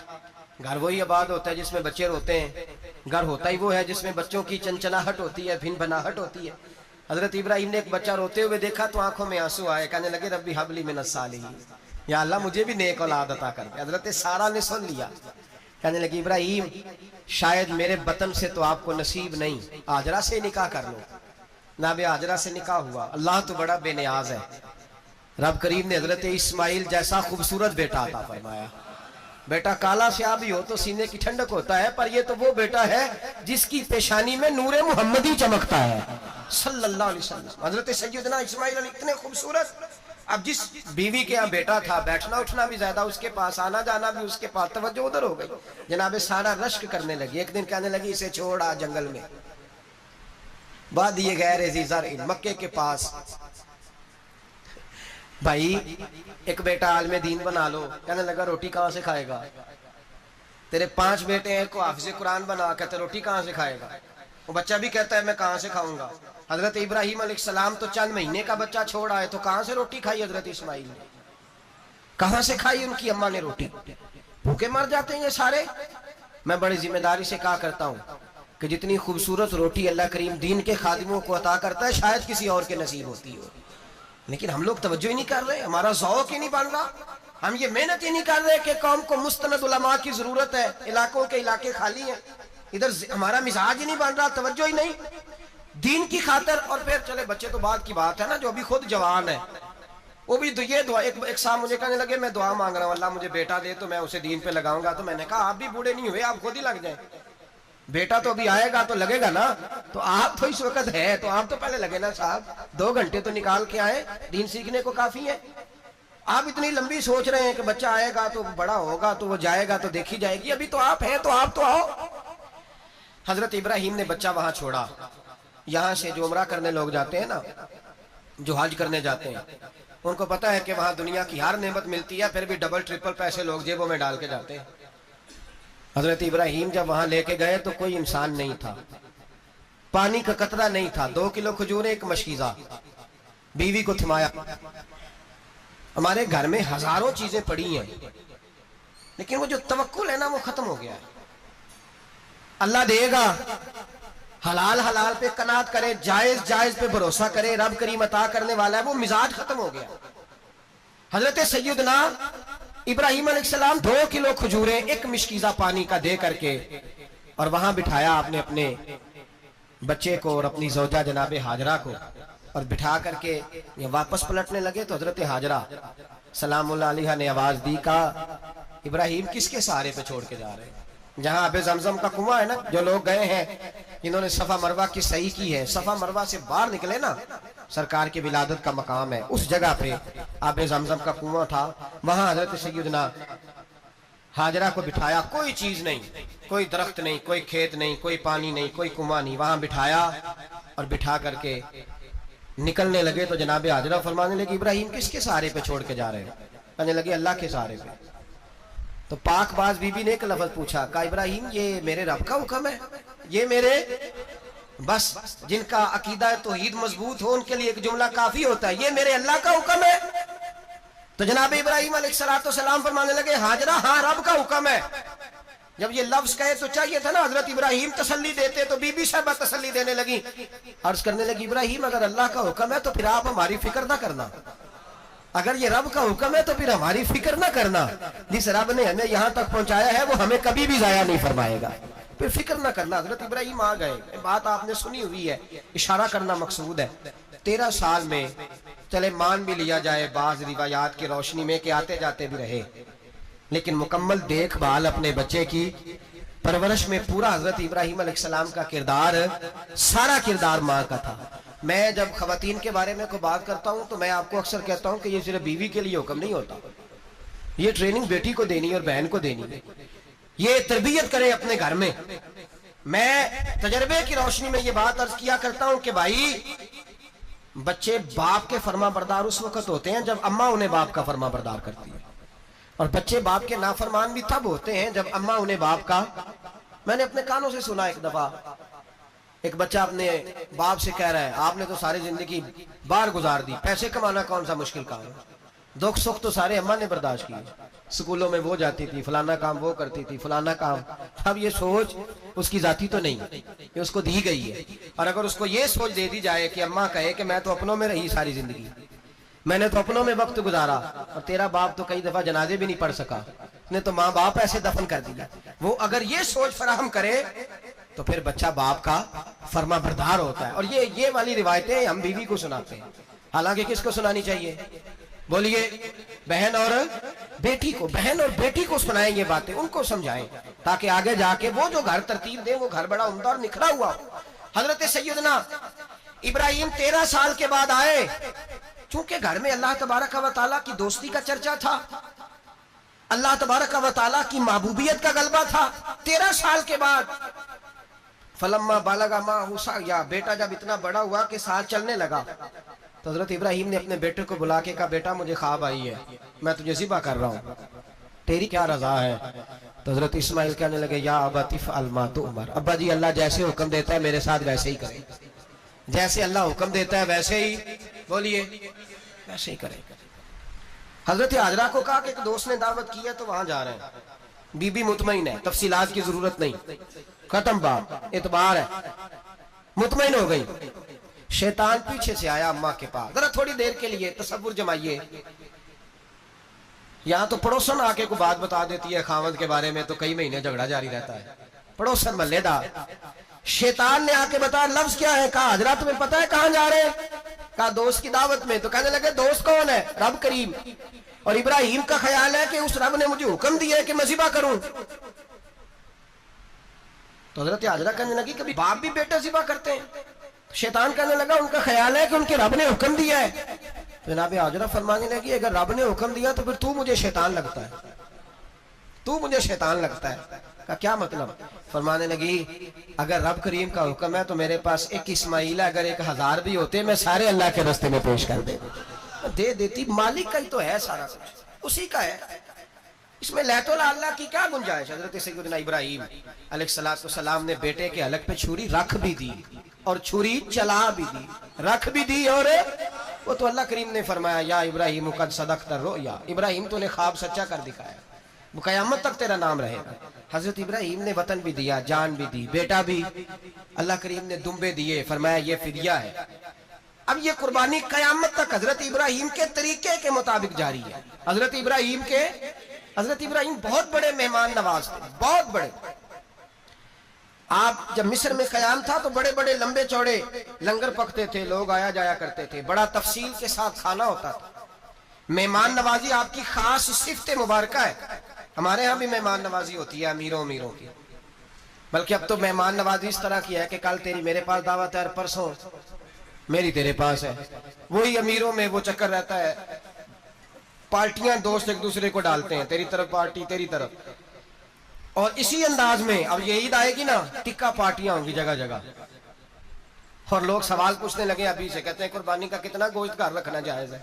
گھر وہی آباد ہوتا ہے جس میں بچے روتے ہیں، گھر ہوتا ہی وہ ہے جس میں بچوں کی چنچناہٹ ہوتی ہے، بھن بھناہٹ ہوتی ہے۔ حضرت ابراہیم نے ایک بچہ روتے ہوئے دیکھا تو آنکھوں میں آنسو آئے، کہنے لگے ربی حب لی من الصالحین، یا اللہ مجھے بھی نیک اولاد عطا کر دے۔ حضرت سارہ نے سن لیا، کہنے لگی ابراہیم شاید میرے بطن سے تو آپ کو نصیب نہیں، ہاجرہ سے نکاح کر لو۔ جناب ہاجرہ سے نکاح ہوا۔ اللہ تو بڑا بے نیاز ہے، رب کریم نے حضرت اسماعیل جیسا خوبصورت بیٹا عطا فرمایا۔ بیٹا کالا سیاہ بھی ہو تو سینے کی ٹھنڈک ہوتا ہے، پر یہ تو وہ بیٹا ہے جس کی پیشانی میں نور محمدی چمکتا ہے صلی اللہ علیہ وسلم۔ حضرت سیدنا اسماعیل علیہ اتنے خوبصورت، اب جس بیوی کے یہاں بیٹا تھا بیٹھنا اٹھنا بھی زیادہ اس کے پاس، آنا جانا بھی اس کے پاس، توجہ ادھر ہو گئی۔ جناب سارا رشک کرنے لگی، ایک دن کہنے لگی اسے چھوڑ آ جنگل میں، وادی غیر ذی زرع مکے کے پاس، بھائی ایک بیٹا عالم دین بنا لو۔ کہنے لگا روٹی کہاں سے کھائے گا؟ تیرے 5 بیٹے ہیں، کو حافظ قرآن بنا، کہتے روٹی کہاں سے کھائے گا؟ وہ بچہ بھی کہتا ہے میں کہاں سے کھاؤں گا۔ حضرت ابراہیم علیہ السلام تو چند مہینے کا بچہ چھوڑ آئے، تو کہاں سے روٹی کھائی حضرت اسماعیل نے؟ کہاں سے کھائی ان کی اماں نے روٹی؟ بھوکے مر جاتے ہیں یہ سارے۔ میں بڑی ذمہ داری سے کہا کرتا ہوں کہ جتنی خوبصورت روٹی اللہ کریم دین کے خادموں کو عطا کرتا ہے شاید کسی اور کے نصیب ہوتی ہو، لیکن ہم لوگ توجہ ہی نہیں کر رہے، ہمارا ذوق ہی نہیں بن رہا، ہم یہ محنت ہی نہیں کر رہے کہ قوم کو مستند علماء کی ضرورت ہے، علاقوں کے علاقے خالی ہیں، ادھر ہمارا مزاج ہی نہیں بن رہا، توجہ ہی نہیں دین کی خاطر۔ اور پھر چلے بچے تو بعد کی بات ہے نا، جو ابھی خود جوان ہے وہ بھی یہ دعا، ایک صاحب مجھے کہنے لگے میں دعا مانگ رہا ہوں اللہ مجھے بیٹا دے تو میں اسے دین پہ لگاؤں گا، تو میں نے کہا آپ بھی بوڑھے نہیں ہوئے، آپ خود ہی لگ جائیں، بیٹا تو ابھی آئے گا تو لگے گا نا، تو آپ تو اس وقت ہے تو آپ تو پہلے لگے نا صاحب، 2 گھنٹے تو نکال کے آئے، دین سیکھنے کو کافی ہے۔ آپ اتنی لمبی سوچ رہے ہیں کہ بچہ آئے گا تو بڑا ہوگا تو وہ جائے گا تو دیکھی جائے گی، ابھی تو آپ ہیں تو آپ تو آؤ۔ حضرت ابراہیم نے بچہ وہاں چھوڑا۔ یہاں سے جو عمرہ کرنے لوگ جاتے ہیں نا، جو حج کرنے جاتے ہیں، ان کو پتا ہے کہ وہاں دنیا کی ہر نعمت ملتی ہے، پھر بھی ڈبل ٹرپل پیسے لوگ جیبوں میں ڈال کے جاتے ہیں۔ حضرت ابراہیم جب وہاں لے کے گئے تو کوئی انسان نہیں تھا، پانی کا قطرہ نہیں تھا، 2 کلو کھجور ایک مشکیزہ، بیوی کو تھمایا۔ ہمارے گھر میں ہزاروں چیزیں پڑی ہیں لیکن وہ جو توکل ہے نا وہ ختم ہو گیا ہے۔ اللہ دے گا، حلال حلال پہ قناعت کرے، جائز جائز پہ بھروسہ کرے، رب کریم عطا کرنے والا ہے، وہ مزاج ختم ہو گیا۔ حضرت سیدنا ابراہیم علیہ السلام 2 کلو کھجوریں ایک مشکیزہ پانی کا دے کر کے اور وہاں بٹھایا آپ نے اپنے بچے کو اور اپنی زوجہ جناب ہاجرہ کو، اور بٹھا کر کے یہ واپس پلٹنے لگے تو حضرت ہاجرہ سلام اللہ علیہ نے آواز دی، کہا ابراہیم کس کے سہارے پہ چھوڑ کے جا رہے ہیں؟ جہاں آب زمزم کا کنواں ہے نا، جو لوگ گئے ہیں جنہوں نے صفا مروہ کی صحیح کی ہے، صفا مروہ سے باہر نکلے نا، سرکار کی ولادت کا مقام ہے، اس جگہ پہ آب زمزم کا کنواں تھا، وہاں حضرت سیدنا ہاجرہ کو بٹھایا، کوئی چیز نہیں، کوئی درخت نہیں، کوئی کھیت نہیں، کوئی پانی نہیں، کوئی کنواں نہیں، وہاں بٹھایا اور بٹھا کر کے نکلنے لگے تو جناب ہاجرہ فرمانے لگے ابراہیم کس کے سہارے پہ چھوڑ کے جا رہے ہیں؟ کہنے لگے اللہ کے سہارے پہ۔ تو پاک باز بی بی نے ایک لفظ پوچھا، کہا ابراہیم یہ میرے رب کا حکم ہے، یہ میرے بس جن کا عقیدہ توحید مضبوط ہو ان کے لیے ایک جملہ کافی ہوتا ہے، یہ میرے اللہ کا حکم ہے؟ تو جناب ابراہیم علیہ السلام فرمانے لگے ہاجرہ ہاں رب کا حکم ہے۔ جب یہ لفظ کہے تو چاہیے تھا نا حضرت ابراہیم تسلی دیتے، تو بی بی صاحبہ تسلی دینے لگی، عرض کرنے لگی ابراہیم اگر اللہ کا حکم ہے تو پھر آپ ہماری فکر نہ کرنا، اگر یہ رب کا حکم ہے تو پھر ہماری فکر نہ کرنا، جس رب نے ہمیں یہاں تک پہنچایا ہے وہ ہمیں کبھی بھی ضائع نہیں فرمائے گا، پھر فکر نہ کرنا۔ حضرت ابراہیم آ گئے، بات آپ نے سنی ہوئی ہے، اشارہ کرنا مقصود ہے۔ 13 سال میں چلے مان بھی لیا جائے بعض روایات کی روشنی میں کہ آتے جاتے بھی رہے، لیکن مکمل دیکھ بھال اپنے بچے کی پرورش میں پورا حضرت ابراہیم علیہ السلام کا کردار، سارا کردار ماں کا تھا۔ میں جب خواتین کے بارے میں کوئی بات کرتا ہوں تو میں آپ کو اکثر کہتا ہوں کہ یہ صرف بیوی کے لیے حکم نہیں ہوتا، یہ ٹریننگ بیٹی کو دینی اور بہن کو دینی ہے، یہ تربیت کرے اپنے گھر میں۔ میں تجربے کی روشنی میں یہ بات عرض کیا کرتا ہوں کہ بھائی بچے باپ کے فرما بردار اس وقت ہوتے ہیں جب اماں انہیں باپ کا فرما بردار کرتی ہے، اور بچے باپ کے نافرمان بھی تب ہوتے ہیں جب اماں انہیں باپ کا۔ میں نے اپنے کانوں سے سنا ایک دفعہ ایک بچہ اپنے باپ سے کہہ رہا ہے آپ نے تو ساری زندگی باہر گزار دی، پیسے کمانا کون سا مشکل کام ہے، دکھ سکھ تو سارے اماں نے برداشت کیے، سکولوں میں وہ جاتی تھی، فلانا کام وہ کرتی تھی، فلانا کام۔ اب یہ سوچ اس کی ذاتی تو نہیں، یہ اس کو دی گئی ہے، اور اگر اس کو یہ سوچ دے دی جائے کہ اماں کہے کہ میں تو اپنوں میں رہی ساری زندگی، میں نے تو اپنوں میں وقت گزارا، اور تیرا باپ تو کئی دفعہ جنازے بھی نہیں پڑھ سکا، نے تو ماں باپ ایسے دفن کر دیا، وہ اگر یہ سوچ فراہم کرے تو پھر بچہ باپ کا فرما بردار ہوتا ہے. اور یہ والی روایتیں ہم بیوی کو سناتے ہیں، حالانکہ کس کو سنانی چاہیے؟ بولیے. بہن اور بیٹی کو. بہن اور بیٹی کو سنائیں یہ باتیں، ان کو سمجھائیں، تاکہ آگے جا کے وہ جو گھر ترتیب دے وہ گھر بڑا عمدہ اور نکھرا ہوا ہو. حضرت سیدنا ابراہیم 13 سال کے بعد آئے، چونکہ گھر میں اللہ تبارک و تعالیٰ کی دوستی کا چرچا تھا، اللہ تبارک و تعالیٰ کی محبوبیت کا غلبہ تھا. 13 سال کے بعد فلما بالغ معہ سعیا، بیٹا جب اتنا بڑا ہوا کہ ساتھ چلنے لگا، تو حضرت ابراہیم نے اپنے بیٹے کو بلا کے کہا بیٹا مجھے خواب آئی ہے، میں تجھے ذبح کر رہا ہوں، تیری کیا رضا ہے؟ تو حضرت اسماعیل کہنے لگے یا ابت افعل ما تؤمر، ابا جی اللہ جیسے حکم دیتا ہے میرے ساتھ ویسے ہی کرے، جیسے اللہ حکم دیتا ہے ویسے ہی، بولیے، ویسے ہی کرے. حضرت حاجرہ کو کہا کہ ایک دوست نے دعوت کی ہے تو وہاں جا رہے ہیں. بی بی مطمئن ہے، تفصیلات کی ضرورت نہیں، ختم بات، اعتبار ہے، مطمئن ہو گئی. شیطان پیچھے سے آیا اماں کے پاس. ذرا تھوڑی دیر کے لیے تصور جمائیے، یہاں تو پڑوسن آ کے کوئی بات بتا دیتی ہے خاوند کے بارے میں تو کئی مہینے جھگڑا جاری رہتا ہے. پڑوسن محلے دار، شیطان نے آ کے بتایا لفظ کیا ہے؟ کہا حضرات تمہیں پتہ ہے کہاں جا رہے ہیں؟ کہا دوست کی دعوت میں. تو کہنے لگے دوست کون ہے؟ رب کریم. اور ابراہیم کا خیال ہے کہ اس رب نے مجھے حکم دیا ہے کہ میں ذبح کروں. تو حضرت حاجرہ کہنے لگی کبھی باپ بھی بیٹا ذبح کرتے ہیں؟ شیطان کہنے لگا ان کا خیال ہے کہ ان کے رب نے حکم دیا ہے. جناب حاجرہ فرمانے لگی اگر رب نے حکم دیا تو پھر تو مجھے شیطان لگتا ہے، تو مجھے شیطان لگتا ہے. کا کیا مطلب؟ فرمانے لگی اگر رب کریم کا حکم ہے تو میرے پاس ایک اسماعیل ہے، اگر 1000 بھی ہوتے میں سارے اللہ کے راستے میں پیش کر دے دیتی. مالک کا ہی تو ہے سارا کچھ، اسی کا ہے، اس میں لیت اللہ کی کیا گنجائش. حضرت سیدنا ابراہیم علیہ السلام نے بیٹے کے حلق پہ چھری رکھ بھی دی اور چھری چلا بھی دی، رکھ بھی دی. اور وہ تو اللہ کریم نے فرمایا یا ابراہیم قد صدقت الرؤیا، ابراہیم تو نے خواب سچا کر دکھایا، وہ قیامت تک تیرا نام رہے گا. حضرت ابراہیم نے وطن بھی دیا، جان بھی دی، بیٹا بھی. اللہ کریم نے دمبے دیے، فرمایا یہ فدیہ ہے. اب یہ قربانی قیامت تک حضرت ابراہیم کے طریقے کے مطابق جاری ہے. حضرت ابراہیم بہت بڑے مہمان نواز تھے، بہت بڑے. آپ جب مصر میں قیام تھا تو بڑے بڑے لمبے چوڑے لنگر پکتے تھے، لوگ آیا جایا کرتے تھے، بڑا تفصیل کے ساتھ کھانا ہوتا تھا. مہمان نوازی آپ کی خاص صفت مبارکہ ہے. ہمارے ہاں بھی مہمان نوازی ہوتی ہے امیروں کی، بلکہ اب تو مہمان نوازی اس طرح کی ہے کہ کل تیری میرے پاس دعوت ہے اور پرسوں میری تیرے پاس ہے. وہی امیروں میں وہ چکر رہتا ہے، پارٹیاں دوست ایک دوسرے کو ڈالتے ہیں، تیری طرف پارٹی تیری طرف. اور اسی انداز میں اب یہ عید آئے گی نا، ٹکا پارٹیاں ہوں گی جگہ جگہ. اور لوگ سوال پوچھنے لگے ابھی سے، کہتے ہیں قربانی کا کتنا گوشت گھر رکھنا جائز ہے؟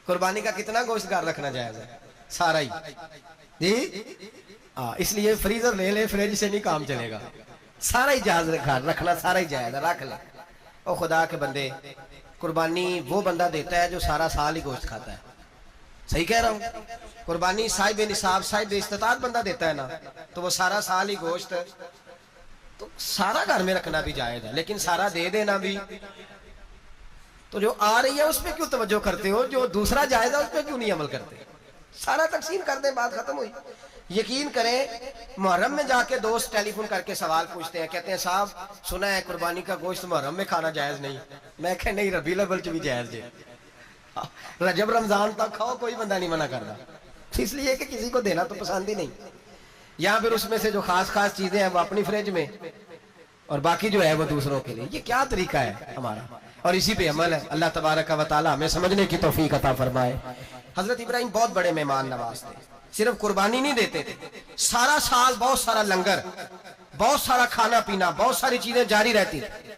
قربانی کا کتنا گوشت گھر رکھنا جائز ہے؟ سارا ہی جی. اس لیے فریزر لے لے، فریج سے نہیں کام چلے گا. سارا ہی جائز گھر رکھنا، سارا ہی جائز ہے، رکھ لے. او خدا کے بندے، قربانی وہ بندہ دیتا ہے جو سارا سال ہی گوشت کھاتا ہے. صحیح کہہ رہا ہوں؟ قربانی صاحب نصاب، صاحب استطاعت بندہ دیتا ہے نا، تو وہ سارا سال ہی گوشت، تو سارا گھر میں رکھنا بھی جائز ہے، لیکن سارا دے دینا بھی. تو جو آ رہی ہے اس پہ کیوں توجہ کرتے ہو؟ جو دوسرا جائز ہے اس پہ کیوں نہیں عمل کرتے؟ سارا تقسیم کر دیں، بات ختم ہوئی. یقین کریں محرم میں جا کے دوست ٹیلی فون کر کے سوال پوچھتے ہیں، کہتے ہیں صاحب سنا ہے قربانی کا گوشت محرم میں کھانا جائز نہیں. میں کہ نہیں، ربیع الاول بھی جائز ہے، رجب رمضان تک کھاؤ، کوئی بندہ نہیں منع کرتا. اس لیے کہ کسی کو دینا تو پسند ہی نہیں. یا پھر اس میں سے جو خاص چیزیں ہیں وہ اپنی فریج میں، اور باقی جو ہے وہ دوسروں کے لیے. یہ کیا طریقہ ہے ہمارا؟ اور اسی پہ عمل ہے. اللہ تبارک و تعالی ہمیں سمجھنے کی توفیق عطا فرمائے. حضرت ابراہیم بہت بڑے مہمان نواز تھے. صرف قربانی نہیں دیتے تھے، سارا سال بہت سارا لنگر، بہت سارا کھانا پینا، بہت ساری چیزیں جاری رہتی تھی.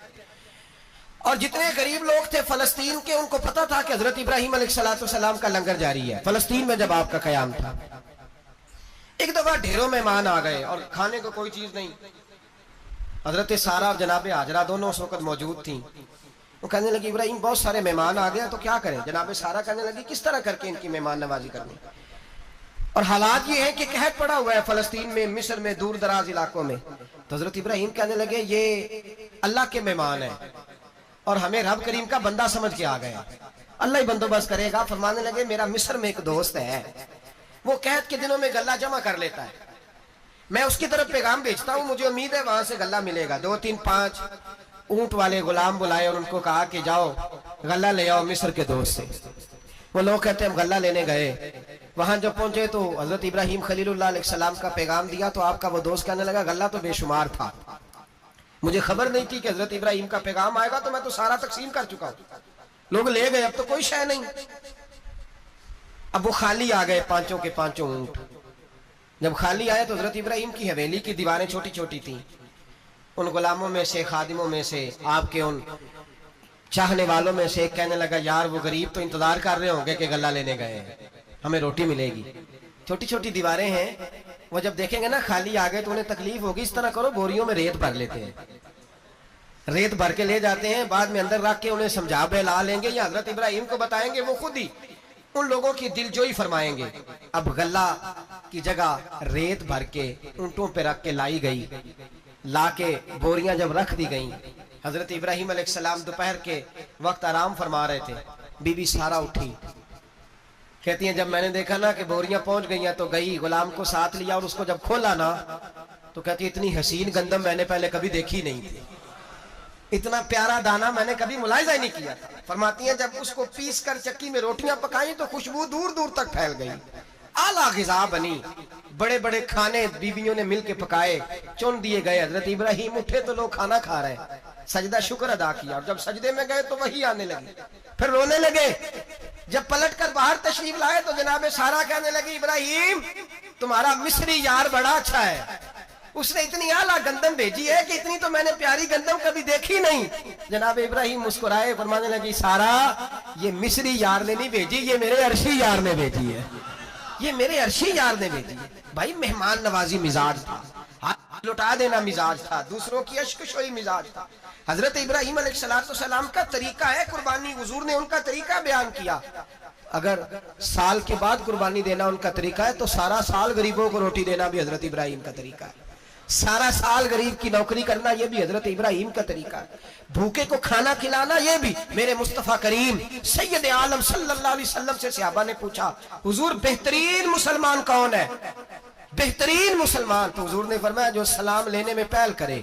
اور جتنے غریب لوگ تھے فلسطین کے، ان کو پتا تھا کہ حضرت ابراہیم علیہ السلام کا لنگر جاری ہے. فلسطین میں جب آپ کا قیام تھا، ایک دفعہ ڈھیروں مہمان آ گئے اور کھانے کو کوئی چیز نہیں. حضرت سارہ اور جناب حاجرہ دونوں اس وقت موجود تھیں. وہ کہنے لگی ابراہیم بہت سارے مہمان آ گئے تو کیا کریں؟ جناب سارہ کہنے لگی کس طرح کر کے ان کی مہمان نوازی کرنی؟ اور حالات یہ ہے کہ قحط پڑا ہوا ہے فلسطین میں، مصر میں، دور دراز علاقوں میں. تو حضرت ابراہیم کہنے لگے یہ اللہ کے مہمان ہیں اور ہمیں رب کریم کا بندہ سمجھ کے آ گئے، اللہ ہی بندوبست کرے گا. فرمانے لگے میرا مصر میں ایک دوست ہے، وہ قحط کے دنوں میں غلہ جمع کر لیتا ہے، میں اس کی طرف پیغام بھیجتا ہوں, مجھے امید ہے وہاں سے غلہ ملے گا. 2 3 5 اونٹ والے غلام بلائے اور ان کو کہا کہ جاؤ غلہ لے آؤ مصر کے دوست سے. وہ لوگ کہتے ہیں ہم غلہ لینے گئے, وہاں جب پہنچے تو حضرت ابراہیم خلیل اللہ علیہ السلام کا پیغام دیا تو آپ کا وہ دوست کہنے لگا غلہ تو بے شمار تھا, مجھے خبر نہیں تھی کہ حضرت ابراہیم کا پیغام آئے گا, تو میں تو سارا تقسیم کر چکا ہوں. لوگ لے گئے, اب تو کوئی شے نہیں. اب وہ خالی آ گئے 5 کے 5 اونٹ. جب خالی آئے تو حضرت ابراہیم کی حویلی کی دیواریں چھوٹی چھوٹی تھیں. ان غلاموں میں سے, خادموں میں سے, آپ کے ان چاہنے والوں میں سے ایک کہنے لگا یار وہ غریب تو انتظار کر رہے ہوں گے کہ غلہ لینے گئے ہیں, ہمیں روٹی ملے گی. چھوٹی چھوٹی دیواریں ہیں, وہ جب دیکھیں گے نا خالی آ گئے تو انہیں تکلیف ہوگی. اس طرح کرو بوریوں میں ریت بھر لیتے ہیں, ریت بھر کے لے جاتے ہیں, بعد میں اندر رکھ کے انہیں سمجھا بہلا لیں گے یا حضرت ابراہیم کو بتائیں گے, وہ خود ہی ان لوگوں کی دل جوئی فرمائیں گے. اب غلہ کی جگہ ریت بھر کے اونٹوں پہ رکھ کے لائی گئی. لا کے بوریاں جب رکھ دی گئیں, حضرت ابراہیم علیہ السلام دوپہر کے وقت آرام فرما رہے تھے. بی بی سارا اٹھی, کہتی ہیں جب میں نے دیکھا نا کہ بوریاں پہنچ گئی ہیں تو گئی, غلام کو ساتھ لیا اور اس کو جب کھولا نا تو کہتی ہے اتنی حسین گندم میں نے پہلے کبھی دیکھی نہیں تھی, اتنا پیارا دانا میں نے کبھی ملاحظہ ہی نہیں کیا. فرماتی ہیں جب اس کو پیس کر چکی میں روٹیاں پکائیں تو خوشبو دور دور تک پھیل گئی. اعلیٰ غذا بنی, بڑے بڑے کھانے بیویوں نے مل کے پکائے, چن دیے گئے. حضرت ابراہیم اٹھے تو لوگ کھانا کھا رہے, سجدہ شکر ادا کیا, اور جب سجدے میں گئے تو وہی آنے لگی, پھر رونے لگے. جب پلٹ کر باہر تشریف لائے تو جناب سارا کہنے لگی ابراہیم تمہارا مصری یار بڑا اچھا ہے, اس نے اتنی اعلیٰ گندم بھیجی ہے کہ اتنی تو میں نے پیاری گندم کبھی دیکھی نہیں. جناب ابراہیم مسکرائے, فرمانے لگی سارا یہ مصری یار نے نہیں بھیجی, یہ میرے عرشی یار نے بھیجی ہے, یہ میرے عرشی یار نے بھیجی ہے. بھائی مہمان نوازی مزاج تھا, ہاتھ لٹا دینا مزاج تھا, دوسروں کی اشک شوئی مزاج تھا. حضرت ابراہیم علیہ السلام کا طریقہ ہے قربانی, حضور نے ان کا طریقہ بیان کیا. اگر سال کے بعد قربانی دینا ان کا طریقہ ہے تو سارا سال غریبوں کو روٹی دینا بھی حضرت ابراہیم کا طریقہ ہے. سارا سال غریب کی نوکری کرنا یہ بھی حضرت ابراہیم کا طریقہ ہے. بھوکے کو کھانا کھلانا یہ بھی. میرے مصطفیٰ کریم سید عالم صلی اللہ علیہ وسلم سے صحابہ نے پوچھا حضور بہترین مسلمان کون ہے, بہترین مسلمان؟ تو حضور نے فرمایا جو سلام لینے میں پہل کرے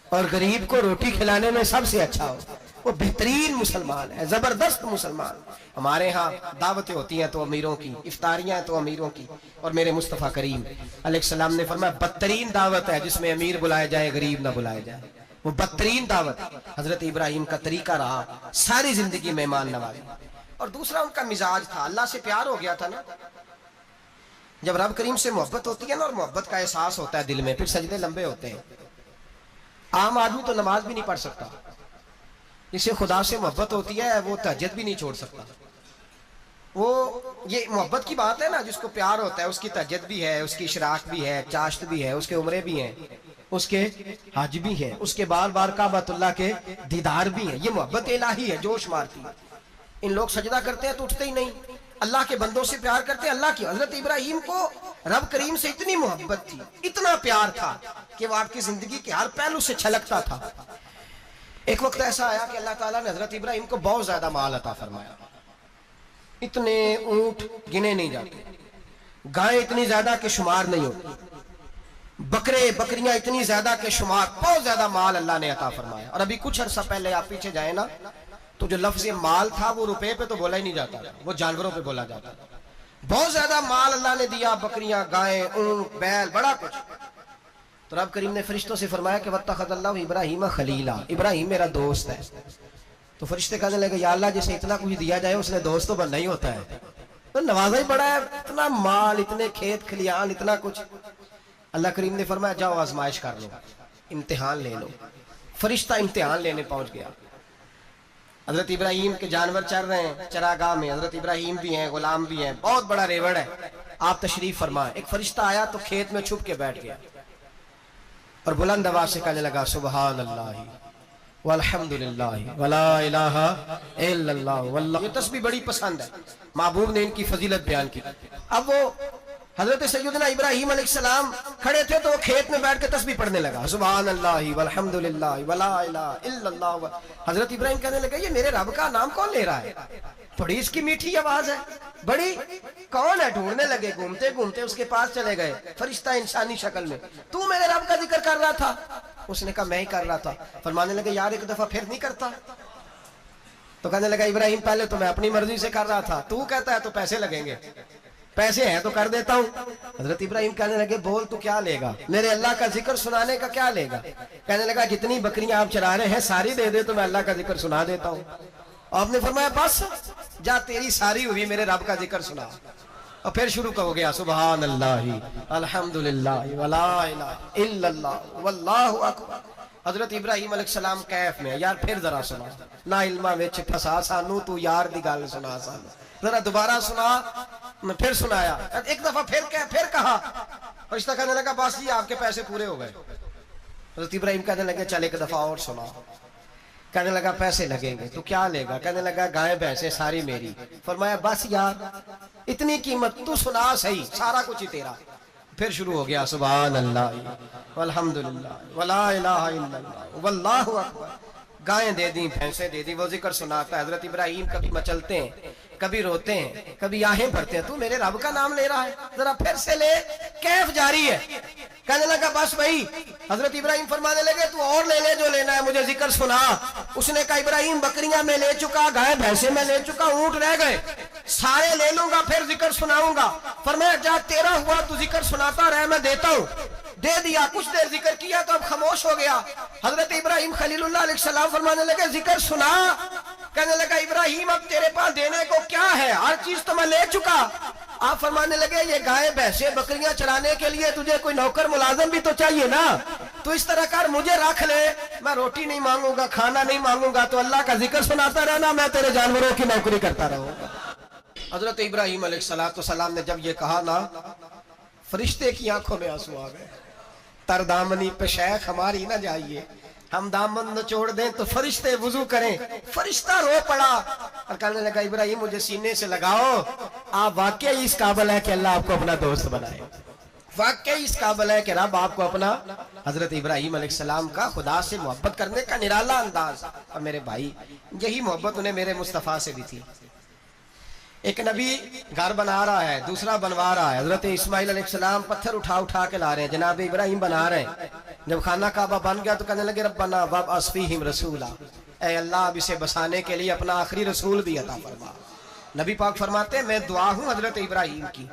اور غریب کو روٹی کھلانے میں سب سے اچھا ہو, وہ بہترین مسلمان ہے, زبردست مسلمان. ہمارے ہاں دعوتیں ہوتی ہیں تو امیروں کی, افطاریاں تو امیروں کی, اور میرے مصطفیٰ کریم علیہ السلام نے فرمایا بدترین دعوت ہے جس میں امیر بلائے جائے غریب نہ بلائے جائے, وہ بدترین دعوت. حضرت ابراہیم کا طریقہ رہا ساری زندگی مہمان نوازی. اور دوسرا ان کا مزاج تھا, اللہ سے پیار ہو گیا تھا نا. جب رب کریم سے محبت ہوتی ہے نا, اور محبت کا احساس ہوتا ہے دل میں, پھر سجدے لمبے ہوتے ہیں. عام آدمی تو نماز بھی نہیں پڑھ سکتا, جسے خدا سے محبت ہوتی ہے وہ تہجد بھی نہیں چھوڑ سکتا. وہ یہ محبت کی بات ہے نا, جس کو پیار ہوتا ہے اس کی تہجد بھی ہے, اس کی اشراق بھی ہے, چاشت بھی ہے, اس کے عمرے بھی ہیں, اس کے حج بھی ہیں, اس کے بار بار کعبۃ اللہ کے دیدار بھی ہیں. یہ محبت الہی ہے, جوش مارتی ہے. ان لوگ سجدہ کرتے ہیں تو اٹھتے ہی نہیں, اللہ کے بندوں سے پیار کرتے ہیں, اللہ کی. حضرت ابراہیم کو رب کریم سے اتنی محبت تھی, اتنا پیار تھا کہ وہ آپ کی زندگی کے ہر پہلو سے چھلکتا تھا. ایک وقت ایسا آیا کہ اللہ تعالیٰ نے حضرت ابراہیم کو بہت زیادہ مال عطا فرمایا. اتنے اونٹ گنے نہیں جاتے, گائیں اتنی زیادہ کہ شمار نہیں ہوتی, بکرے بکریاں اتنی زیادہ کہ شمار, بہت زیادہ مال اللہ نے عطا فرمایا. اور ابھی کچھ عرصہ پہلے آپ پیچھے جائیں نا تو جو لفظ مال تھا وہ روپے پہ تو بولا ہی نہیں جاتا, وہ جانوروں پہ بولا جاتا. بہت زیادہ مال اللہ نے دیا, بکریاں, گائیں, اونٹ, بیل, بڑا کچھ. تو رب کریم نے فرشتوں سے فرمایا کہ واتخذ اللہ ابراہیم خلیلا, ابراہیم میرا دوست ہے. تو فرشتے کہنے لگے یا اللہ جسے اتنا کچھ دیا جائے اس نے دوست تو بننا ہی ہوتا ہے, تو نوازا ہی بڑا ہے, اتنا مال, اتنے کھیت کھلیان, اتنا کچھ. اللہ کریم نے فرمایا جاؤ آزمائش کر لو, امتحان لے لو. فرشتہ امتحان لینے پہنچ گیا. حضرت ابراہیم کے جانور چر رہے ہیں چراگاہ میں, حضرت ابراہیم بھی ہیں, غلام بھی ہیں, بہت بڑا ریوڑ ہے. آپ تشریف فرمائیں. ایک فرشتہ آیا تو کھیت میں چھپ کے بیٹھ گیا اور بلند آواز سے کہنے لگا سبحان اللہ والحمدللہ ولا الہ الا اللہ واللہ. یہ تسبیح بڑی پسند ہے, محبوب نے ان کی فضیلت بیان کی. اب وہ حضرت سیدنا ابراہیم علیہ السلام کھڑے تھے تو وہ کھیت میں بیٹھ کے تسبیح پڑھنے لگا سبحان اللہ والحمدللہ ولا الہ الا اللہ. حضرت ابراہیم کہنے لگے یہ میرے رب کا نام کون لے رہا ہے, بڑی اس کی میٹھی آواز ہے, بڑی کون ہے؟ ڈھونڈنے لگے، گھومتے گھومتے اس کے پاس چلے گئے، فرشتہ انسانی شکل میں، تو میرے رب کا ذکر کر رہا تھا؟ اس نے کہا میں ہی کر رہا تھا۔ فرمانے لگے یار ایک دفعہ پھر نہیں کرتا؟ تو کہنے لگا ابراہیم پہلے تو میں اپنی مرضی سے کر رہا تھا، تو کہتا ہے تو پیسے لگیں گے، پیسے ہیں تو کر دیتا ہوں۔ حضرت ابراہیم کہنے لگے بول تو کیا لے گا؟ میرے اللہ کا ذکر سنانے کا کیا لے گا؟ کہنے لگا جتنی بکریاں آپ چلا رہے ہیں ساری دے دے تو میں اللہ کا ذکر سنا دیتا ہوں۔ آپ نے فرمایا بس جا تیری ساری ہوئی، میرے رب کا ذکر سنا۔ اور پھر شروع ہو گیا سبحان اللہ الحمدللہ ولا الہ الا اللہ واللہ اکبر۔ حضرت ابراہیم علیہ السلام کیف میں، یار پھر ذرا سنا، نا علمہ وچ پھسا سانو، تو یار دی گل سنا سانو، ذرا دوبارہ سنا۔ میں پھر سنایا، ایک دفعہ پھر کہا۔ فرشتہ کہنے لگا بس جی آپ کے پیسے پورے ہو گئے۔ حضرت ابراہیم کہنے لگے چل ایک دفعہ اور سنا۔ کہنے لگا پیسے لگیں گے، تو کیا لے گا؟ کہنے لگا گائے بھینسیں ساری میری۔ فرمایا بس یار اتنی قیمت، تو سنا صحیح، سارا کچھ ہی تیرا۔ پھر شروع ہو گیا سبحان اللہ والحمدللہ ولا الہ الا اللہ واللہ اکبر۔ گائیں دے دی، بھینسیں دے دی، وہ ذکر سناتا ہے۔ حضرت ابراہیم کبھی مچلتے ہیں، کبھی روتے ہیں، کبھی آہیں بھرتے ہیں، تو میرے رب کا نام لے رہا ہے، ذرا پھر سے لے۔ کیف جاری ہے۔ کہنے لگا بس بھائی۔ حضرت ابراہیم فرمانے لگے تو اور لے لے جو لینا ہے، مجھے ذکر سنا۔ اس نے کہا ابراہیم بکریاں میں لے چکا، گائے بھینسیں میں لے چکا، اونٹ رہ گئے، سارے لے لوں گا پھر ذکر سناؤں گا۔ فرمایا جا تیرا ہوا تو ذکر سناتا رہے، میں دیتا ہوں۔ دے دیا، کچھ دیر ذکر کیا تو اب خاموش ہو گیا۔ حضرت ابراہیم خلیل اللہ علیہ السلام فرمانے لگے ذکر سنا۔ کہنے لگا ابراہیم اب تیرے پاس دینے کو کیا ہے، ہر چیز تو میں لے چکا۔ آپ فرمانے لگے یہ گائے بھینسیں بکریاں چرانے کے لیے تجھے کوئی نوکر ملازم بھی تو چاہیے نا، تو اس طرح کر مجھے رکھ لے، میں روٹی نہیں مانگوں گا، کھانا نہیں مانگوں گا، تو اللہ کا ذکر سناتا رہنا، میں تیرے جانوروں کی نوکری کرتا رہوں گا۔ حضرت ابراہیم علیہ السلام نے جب یہ کہا نا، فرشتے کی آنکھوں میں آنسو آ گئے۔ تر دامنی پہ شیخ ہماری نہ جائیے، ہم دامن نہ چھوڑ دیں تو فرشتے وضو کریں۔ فرشتہ رو پڑا اور کہنے لگا ابراہیم مجھے سینے سے لگاؤ، آپ واقعی اس قابل ہے کہ اللہ آپ کو اپنا دوست بنائے، واقعی اس قابل ہے کہ رب آپ کو اپنا۔ حضرت ابراہیم علیہ السلام کا خدا سے محبت کرنے کا نرالا انداز، اور میرے بھائی یہی محبت انہیں میرے مصطفیٰ سے بھی تھی۔ ایک نبی گھر بنا رہا ہے، دوسرا بنوا رہا ہے۔ حضرت اسماعیل علیہ السلام پتھر اٹھا کے لا رہے ہیں، جناب ابراہیم بنا رہے ہیں۔ جب خانہ کعبہ بن گیا تو کہنے لگے ربنا وابعث فیہم رسولا، اے اللہ اب اسے بسانے کے لیے اپنا آخری رسول بھی عطا فرما۔ نبی پاک فرماتے ہیں میں دعا ہوں حضرت ابراہیم کی۔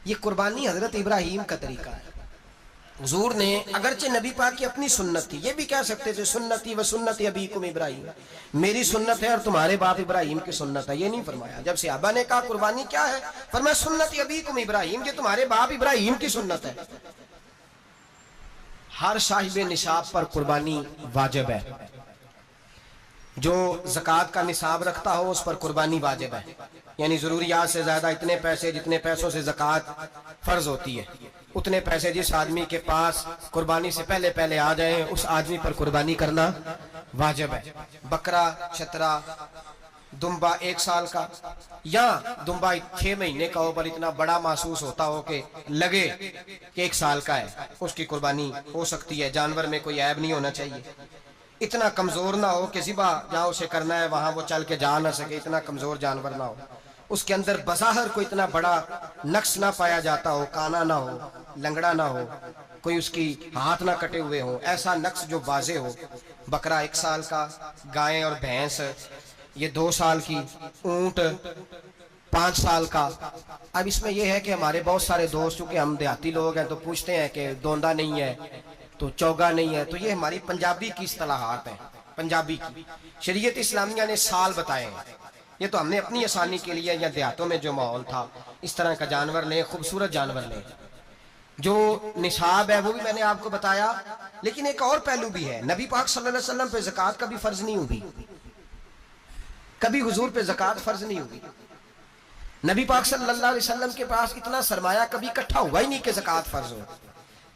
یہ قربانی حضرت ابراہیم کا طریقہ ہے۔ حضور نے اگرچہ نبی پاک کی اپنی سنت تھی، یہ بھی کہہ سکتے تھے سنتی و سنت ابیکم ابراہیم، میری سنت ہے اور تمہارے باپ ابراہیم کی سنت ہے، یہ نہیں فرمایا۔ جب صحابہ نے کہا قربانی کیا ہے، فرمایا سنت ابیکم ابراہیم، یہ تمہارے باپ ابراہیم کی سنت ہے۔ ہر صاحب نصاب پر قربانی واجب ہے، جو زکوٰۃ کا نصاب رکھتا ہو اس پر قربانی واجب ہے، یعنی ضروریات سے زیادہ اتنے پیسے، جتنے پیسوں سے زکوٰۃ فرض ہوتی ہے اتنے پیسے جس آدمی کے پاس قربانی سے پہلے آ جائیں اس آدمی پر قربانی کرنا واجب ہے۔ بکرا، چترا، دمبا 1 سال کا یا دمبا 6 مہینے کا ہو پر اتنا بڑا محسوس ہوتا ہو کہ لگے کہ 1 سال کا ہے، اس کی قربانی ہو سکتی ہے۔ جانور میں کوئی عیب نہیں ہونا چاہیے، اتنا کمزور نہ ہو کہ ذبح جہاں اسے کرنا ہے وہاں وہ چل کے جا نہ سکے، اتنا کمزور جانور نہ ہو، اس کے اندر بظاہر کوئی اتنا بڑا نقص نہ پایا جاتا ہو، کانا نہ ہو، لنگڑا نہ ہو، کوئی اس کی ہاتھ نہ کٹے ہوئے ہو، ایسا نقص جو واضح ہو۔ بکرا 1 سال کا، گائیں اور بھینس یہ 2 سال کی، اونٹ 5 سال کا۔ اب اس میں یہ ہے کہ ہمارے بہت سارے دوست چونکہ ہم دیہاتی لوگ ہیں تو پوچھتے ہیں کہ دوندا نہیں ہے تو چوگا نہیں ہے، تو یہ ہماری پنجابی کی اصطلاحات ہیں، پنجابی کی۔ شریعت اسلامیہ نے سال بتائے ہیں، یہ تو ہم نے اپنی آسانی کے لیے، یا دیہاتوں میں جو ماحول تھا اس طرح کا جانور لیں، خوبصورت جانور لیں۔ جو نصاب ہے وہ بھی میں نے آپ کو بتایا، لیکن ایک اور پہلو بھی ہے، نبی پاک صلی اللہ علیہ وسلم پہ زکوٰۃ کبھی فرض نہیں ہوگی، کبھی حضور پہ زکوٰۃ فرض نہیں ہوگی۔ نبی پاک صلی اللہ علیہ وسلم کے پاس اتنا سرمایہ کبھی اکٹھا ہوا ہی نہیں کہ زکوٰۃ فرض ہو،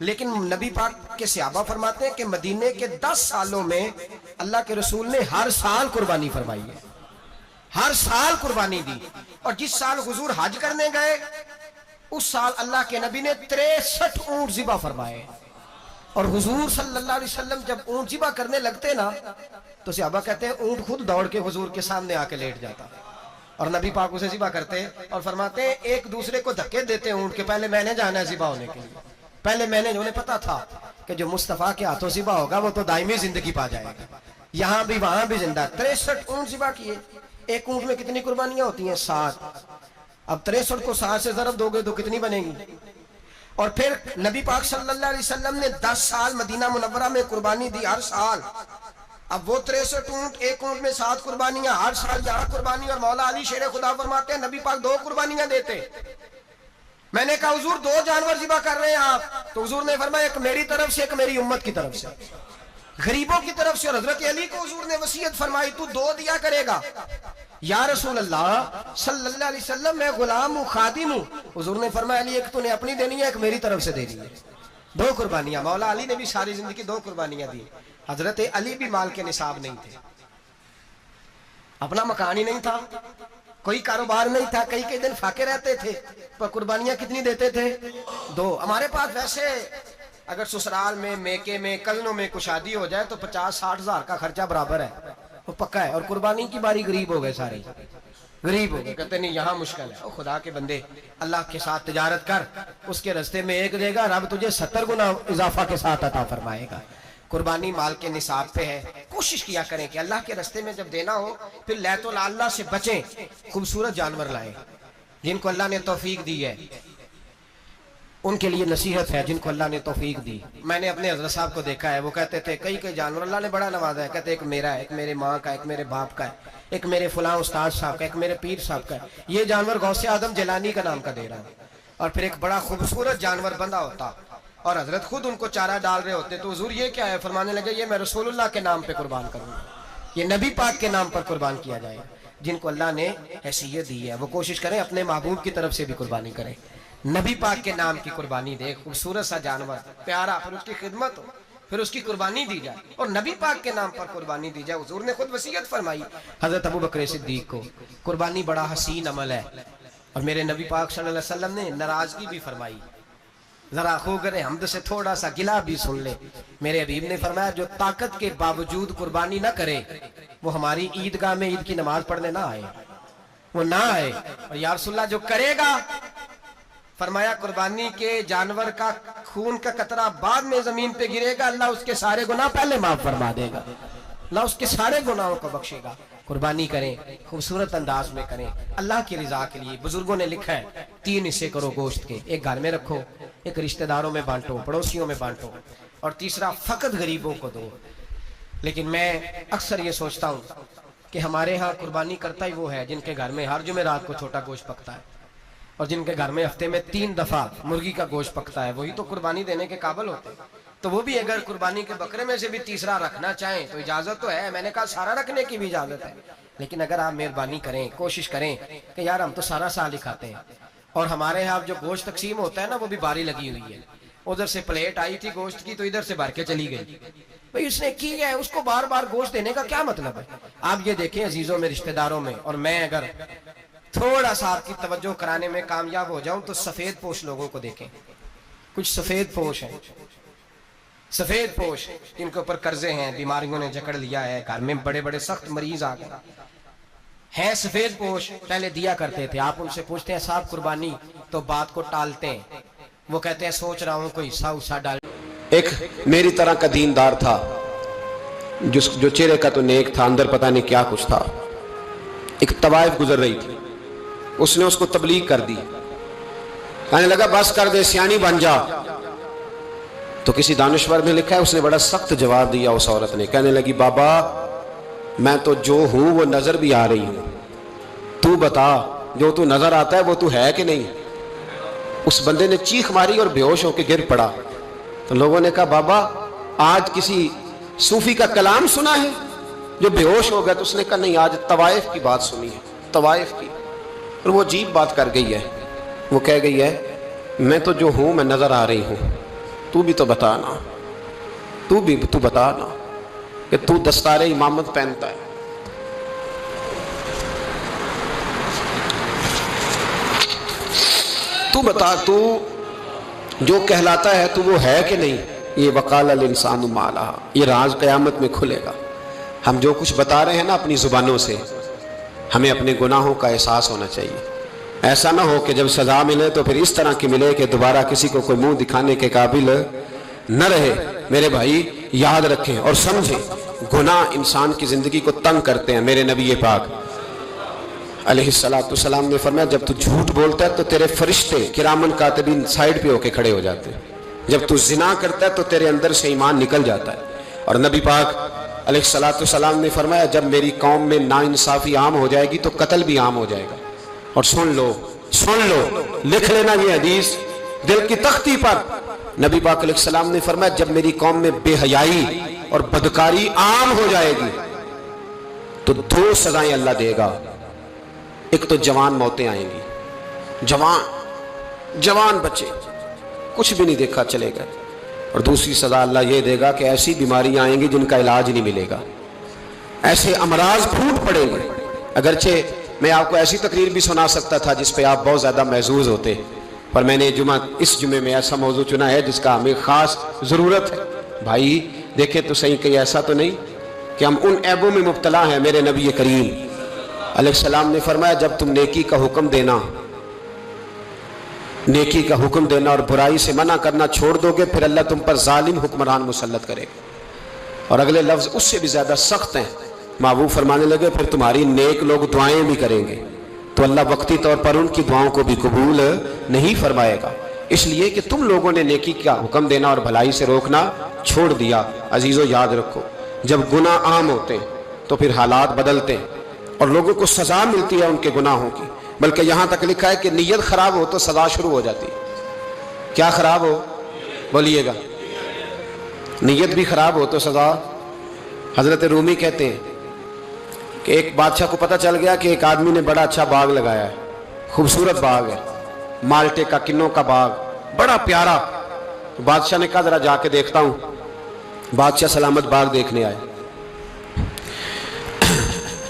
لیکن نبی پاک کے صحابہ فرماتے ہیں کہ مدینے کے 10 سالوں میں اللہ کے رسول نے ہر سال قربانی فرمائی ہے، ہر سال قربانی دی۔ اور جس سال حضور حج کرنے گئے اس سال اللہ کے نبی نے 63 اونٹ ذبح فرمائے، اور حضور صلی اللہ علیہ وسلم جب اونٹ ذبح کرنے لگتے نا تو صحابہ کہتے ہیں اونٹ خود دوڑ کے حضور کے سامنے آ کے لیٹ جاتا، اور نبی پاک اسے ذبح کرتے اور فرماتے ہیں ایک دوسرے کو دھکے دیتے ہیں اونٹ کے، پہلے میں نے جانا ہے ذبح ہونے کے لیے، پہلے میں نے، انہیں پتا تھا کہ جو مصطفیٰ کے ہاتھوں ذبح ہوگا وہ تو دائمی زندگی پا جائے گا، یہاں بھی وہاں بھی زندہ۔ 63 اونٹ ذبح کیے، ایک اونٹ میں کتنی قربانیاں ہوتی ہیں؟ 7۔ اب 63 کو 7 سے ضرب دو گے تو کتنی بنے گی؟ اور پھر نبی پاک صلی اللہ علیہ وسلم نے 10 سال مدینہ منورہ میں قربانی دی، ہر سال۔ اب وہ 63 اونٹ، ایک اونٹ میں 7 قربانیاں، ہر سال یہاں قربانی، اور مولا علی شیر خدا فرماتے ہیں نبی پاک 2 قربانیاں دیتے۔ میں نے کہا حضور 2 جانور ذبح کر رہے ہیں آپ، تو حضور نے فرمایا ایک میری طرف سے، ایک میری امت کی طرف سے، غریبوں کی طرف سے۔ اور حضرت علی کو حضور نے وصیت فرمائی تو 2 دیا کرے گا۔ یا رسول اللہ صلی اللہ علیہ وسلم میں غلام ہوں، خادم ہوں۔ حضور نے فرمایا علی ایک تو نے اپنی دینی ہے، ایک میری طرف سے دینی ہے۔ 2 قربانیاں۔ مولا علی نے بھی ساری زندگی 2 قربانیاں دی۔ حضرت علی بھی مال کے نصاب نہیں تھے، اپنا مکان ہی نہیں تھا، کوئی کاروبار نہیں تھا، کئی دن فاقے رہتے تھے، پر قربانیاں کتنی دیتے تھے؟ 2۔ ہمارے پاس ویسے اگر سسرال میں، میکے میں، کزنوں میں کوئی شادی ہو جائے تو 50-60 ہزار کا خرچہ برابر ہے، وہ پکا ہے۔ اور قربانی کی باری غریب ہو گئے، سارے غریب ہو گئے، کہتے نہیں یہاں مشکل ہے۔ او خدا کے بندے، اللہ کے ساتھ تجارت کر، اس کے رستے میں 1 دے گا، رب تجھے 70 گنا اضافہ کے ساتھ عطا فرمائے گا۔ قربانی مال کے نصاب پہ ہے۔ کوشش کیا کریں کہ اللہ کے رستے میں جب دینا ہو پھر لیت اللہ سے بچیں، خوبصورت جانور لائیں جن کو اللہ نے توفیق دی ہے، ان کے لیے نصیحت ہے جن کو اللہ نے توفیق دی۔ میں نے اپنے حضرت صاحب کو دیکھا ہے، وہ کہتے تھے کئی جانور اللہ نے بڑا نوازا ہے، کہتے ایک میرا ہے، ایک میرے ماں کا، ایک میرے باپ کا ہے، ایک میرے فلاں استاد صاحب کا، ایک میرے پیر صاحب کا ہے۔ یہ جانور غوث اعظم جیلانی کا نام کا دے رہا ہے۔ اور پھر ایک بڑا خوبصورت جانور بندہ ہوتا اور حضرت خود ان کو چارہ ڈال رہے ہوتے، تو حضور یہ کیا ہے؟ فرمانے لگے یہ میں رسول اللہ کے نام پہ قربان کروں گا، یہ نبی پاک کے نام پر قربان کیا جائے۔ جن کو اللہ نے حیثیت دی ہے وہ کوشش کریں اپنے محبوب کی طرف سے بھی قربانی کریں، نبی پاک کے نام کی قربانی دے، خوبصورت سا جانور پیارا، پھر اس کی خدمت ہو، پھر اس کی قربانی دی جائے اور نبی پاک کے نام پر قربانی دی جائے۔ حضور نے خود وصیت فرمائی حضرت ابو بکر صدیق کو، قربانی بڑا حسین عمل ہے۔ اور میرے نبی پاک صلی اللہ علیہ وسلم نے ناراضگی بھی فرمائی، ذرا خوگر حمد سے تھوڑا سا گلہ بھی سن لے۔ میرے حبیب نے فرمایا جو طاقت کے باوجود قربانی نہ کرے وہ ہماری عیدگاہ میں عید کی نماز پڑھنے نہ آئے، وہ نہ آئے۔ اور یا رسول اللہ جو کرے گا، فرمایا قربانی کے جانور کا خون کا قطرہ بعد میں زمین پہ گرے گا، اللہ اس کے سارے گناہ پہلے معاف فرما دے گا، اللہ اس کے سارے گناہوں کو بخشے گا۔ قربانی کریں، خوبصورت انداز میں کریں، اللہ کی رضا کے لیے۔ بزرگوں نے لکھا ہے 3 حصے کرو گوشت کے، ایک گھر میں رکھو، ایک رشتہ داروں میں بانٹو، پڑوسیوں میں بانٹو، اور تیسرا فقط غریبوں کو دو۔ لیکن میں اکثر یہ سوچتا ہوں کہ ہمارے ہاں قربانی کرتا ہی وہ ہے جن کے گھر میں ہر جمعرات کو چھوٹا گوشت پکتا ہے، اور جن کے گھر میں ہفتے میں 3 دفعہ مرغی کا گوشت پکتا ہے، وہی تو قربانی دینے کے قابل ہوتے ہیں۔ تو وہ بھی اگر قربانی کے بکرے میں سے بھی تیسرا رکھنا چاہیں تو اجازت تو ہے، میں نے کہا سارا رکھنے کی بھی اجازت ہے، لیکن اگر آپ مہربانی کریں، کوشش کریں کہ یار ہم تو سارا سال ہی کھاتے ہیں، اور ہمارے ہاں جو گوشت تقسیم ہوتا ہے نا وہ بھی باری لگی ہوئی ہے، ادھر سے پلیٹ آئی تھی گوشت کی تو ادھر سے بھر کے چلی گئی، بھئی اس نے کی ہے، اس کو بار بار گوشت دینے کا کیا مطلب ہے؟ آپ یہ دیکھیں عزیزوں میں، رشتہ داروں میں، اور میں اگر تھوڑا سا آپ کی توجہ کرانے میں کامیاب ہو جاؤں تو سفید پوش لوگوں کو دیکھیں، کچھ سفید پوش ہیں، سفید پوش جن کے اوپر قرضے ہیں، بیماریوں نے جکڑ لیا ہے، گھر میں بڑے بڑے سخت مریض آ گئے ہیں، سفید پوش پہلے دیا کرتے تھے۔ آپ ان سے پوچھتے ہیں صاحب قربانی، تو بات کو ٹالتے ہیں، وہ کہتے ہیں سوچ رہا ہوں کوئی حصہ ڈال۔ ایک میری طرح کا دیندار تھا جو چہرے کا تو نیک تھا، اندر پتہ نہیں کیا کچھ تھا۔ ایک طوائف گزر رہی تھی، اس نے اس کو تبلیغ کر دی، کہنے لگا بس کر دے، سیانی بن جا۔ تو کسی دانشور نے لکھا ہے اس نے بڑا سخت جواب دیا اس عورت نے، کہنے لگی بابا میں تو جو ہوں وہ نظر بھی آ رہی ہوں، تو بتا جو تو نظر آتا ہے وہ تو ہے کہ نہیں؟ اس بندے نے چیخ ماری اور بے ہوش ہو کے گر پڑا۔ تو لوگوں نے کہا بابا آج کسی صوفی کا کلام سنا ہے جو بے ہوش ہو گیا؟ تو اس نے کہا نہیں، آج طوائف کی بات سنی ہے، طوائف کی۔ اور وہ عجیب بات کر گئی ہے، وہ کہہ گئی ہے میں تو جو ہوں میں نظر آ رہی ہوں، تو بھی تو بتانا، تو بتانا کہ تو دستار امامت پہنتا ہے، تو بتا تو جو کہلاتا ہے تو وہ ہے کہ نہیں؟ یہ وقال الانسان ما لہا، یہ راز قیامت میں کھلے گا۔ ہم جو کچھ بتا رہے ہیں نا اپنی زبانوں سے، ہمیں اپنے گناہوں کا احساس ہونا چاہیے. ایسا نہ ہو کہ جب سزا ملے تو پھر اس طرح کی ملے کہ دوبارہ کسی کو کوئی منہ دکھانے کے قابل نہ رہے. میرے بھائی یاد رکھیں اور سمجھیں، گناہ انسان کی زندگی کو تنگ کرتے ہیں. میرے نبی پاک علیہ السلام نے فرمایا جب تو جھوٹ بولتا ہے تو تیرے فرشتے کرامن کاتبین سائیڈ پہ ہو کے کھڑے ہو جاتے ہیں. جب تو زنا کرتا ہے تو تیرے اندر سے ایمان نکل جاتا ہے. اور نبی پاک علیہ السلام نے فرمایا جب میری قوم میں ناانصافی عام ہو جائے گی تو قتل بھی عام ہو جائے گا. اور سن لو لکھ لینا یہ حدیث دل کی تختی پر. نبی پاک علیہ السلام نے فرمایا جب میری قوم میں بے حیائی اور بدکاری عام ہو جائے گی تو 2 سزائیں اللہ دے گا. ایک تو جوان موتیں آئیں گی، جوان بچے کچھ بھی نہیں دیکھا چلے گئے. اور دوسری سزا اللہ یہ دے گا کہ ایسی بیماریاں آئیں گی جن کا علاج نہیں ملے گا، ایسے امراض پھوٹ پڑیں گے. اگرچہ میں آپ کو ایسی تقریر بھی سنا سکتا تھا جس پہ آپ بہت زیادہ محظوظ ہوتے، پر میں نے اس جمعے میں ایسا موضوع چنا ہے جس کا ہمیں خاص ضرورت ہے. بھائی دیکھیں تو صحیح کہ ایسا تو نہیں کہ ہم ان عیبوں میں مبتلا ہیں. میرے نبی کریم علیہ السلام نے فرمایا جب تم نیکی کا حکم دینا اور برائی سے منع کرنا چھوڑ دو گے پھر اللہ تم پر ظالم حکمران مسلط کرے گا. اور اگلے لفظ اس سے بھی زیادہ سخت ہیں. محبوب فرمانے لگے پھر تمہاری نیک لوگ دعائیں بھی کریں گے تو اللہ وقتی طور پر ان کی دعاؤں کو بھی قبول نہیں فرمائے گا. اس لیے کہ تم لوگوں نے نیکی کا حکم دینا اور بھلائی سے روکنا چھوڑ دیا. عزیزو یاد رکھو جب گناہ عام ہوتے ہیں تو پھر حالات بدلتے ہیں اور لوگوں کو سزا ملتی ہے ان کے گناہوں کی. بلکہ یہاں تک لکھا ہے کہ نیت خراب ہو تو سزا شروع ہو جاتی ہے. کیا خراب ہو؟ بولیے گا. نیت بھی خراب ہو تو سزا. حضرت رومی کہتے ہیں کہ ایک بادشاہ کو پتہ چل گیا کہ ایک آدمی نے بڑا اچھا باغ لگایا ہے، خوبصورت باغ ہے، مالٹے کا کنوں کا باغ بڑا پیارا. تو بادشاہ نے کہا ذرا جا کے دیکھتا ہوں. بادشاہ سلامت باغ دیکھنے آئے.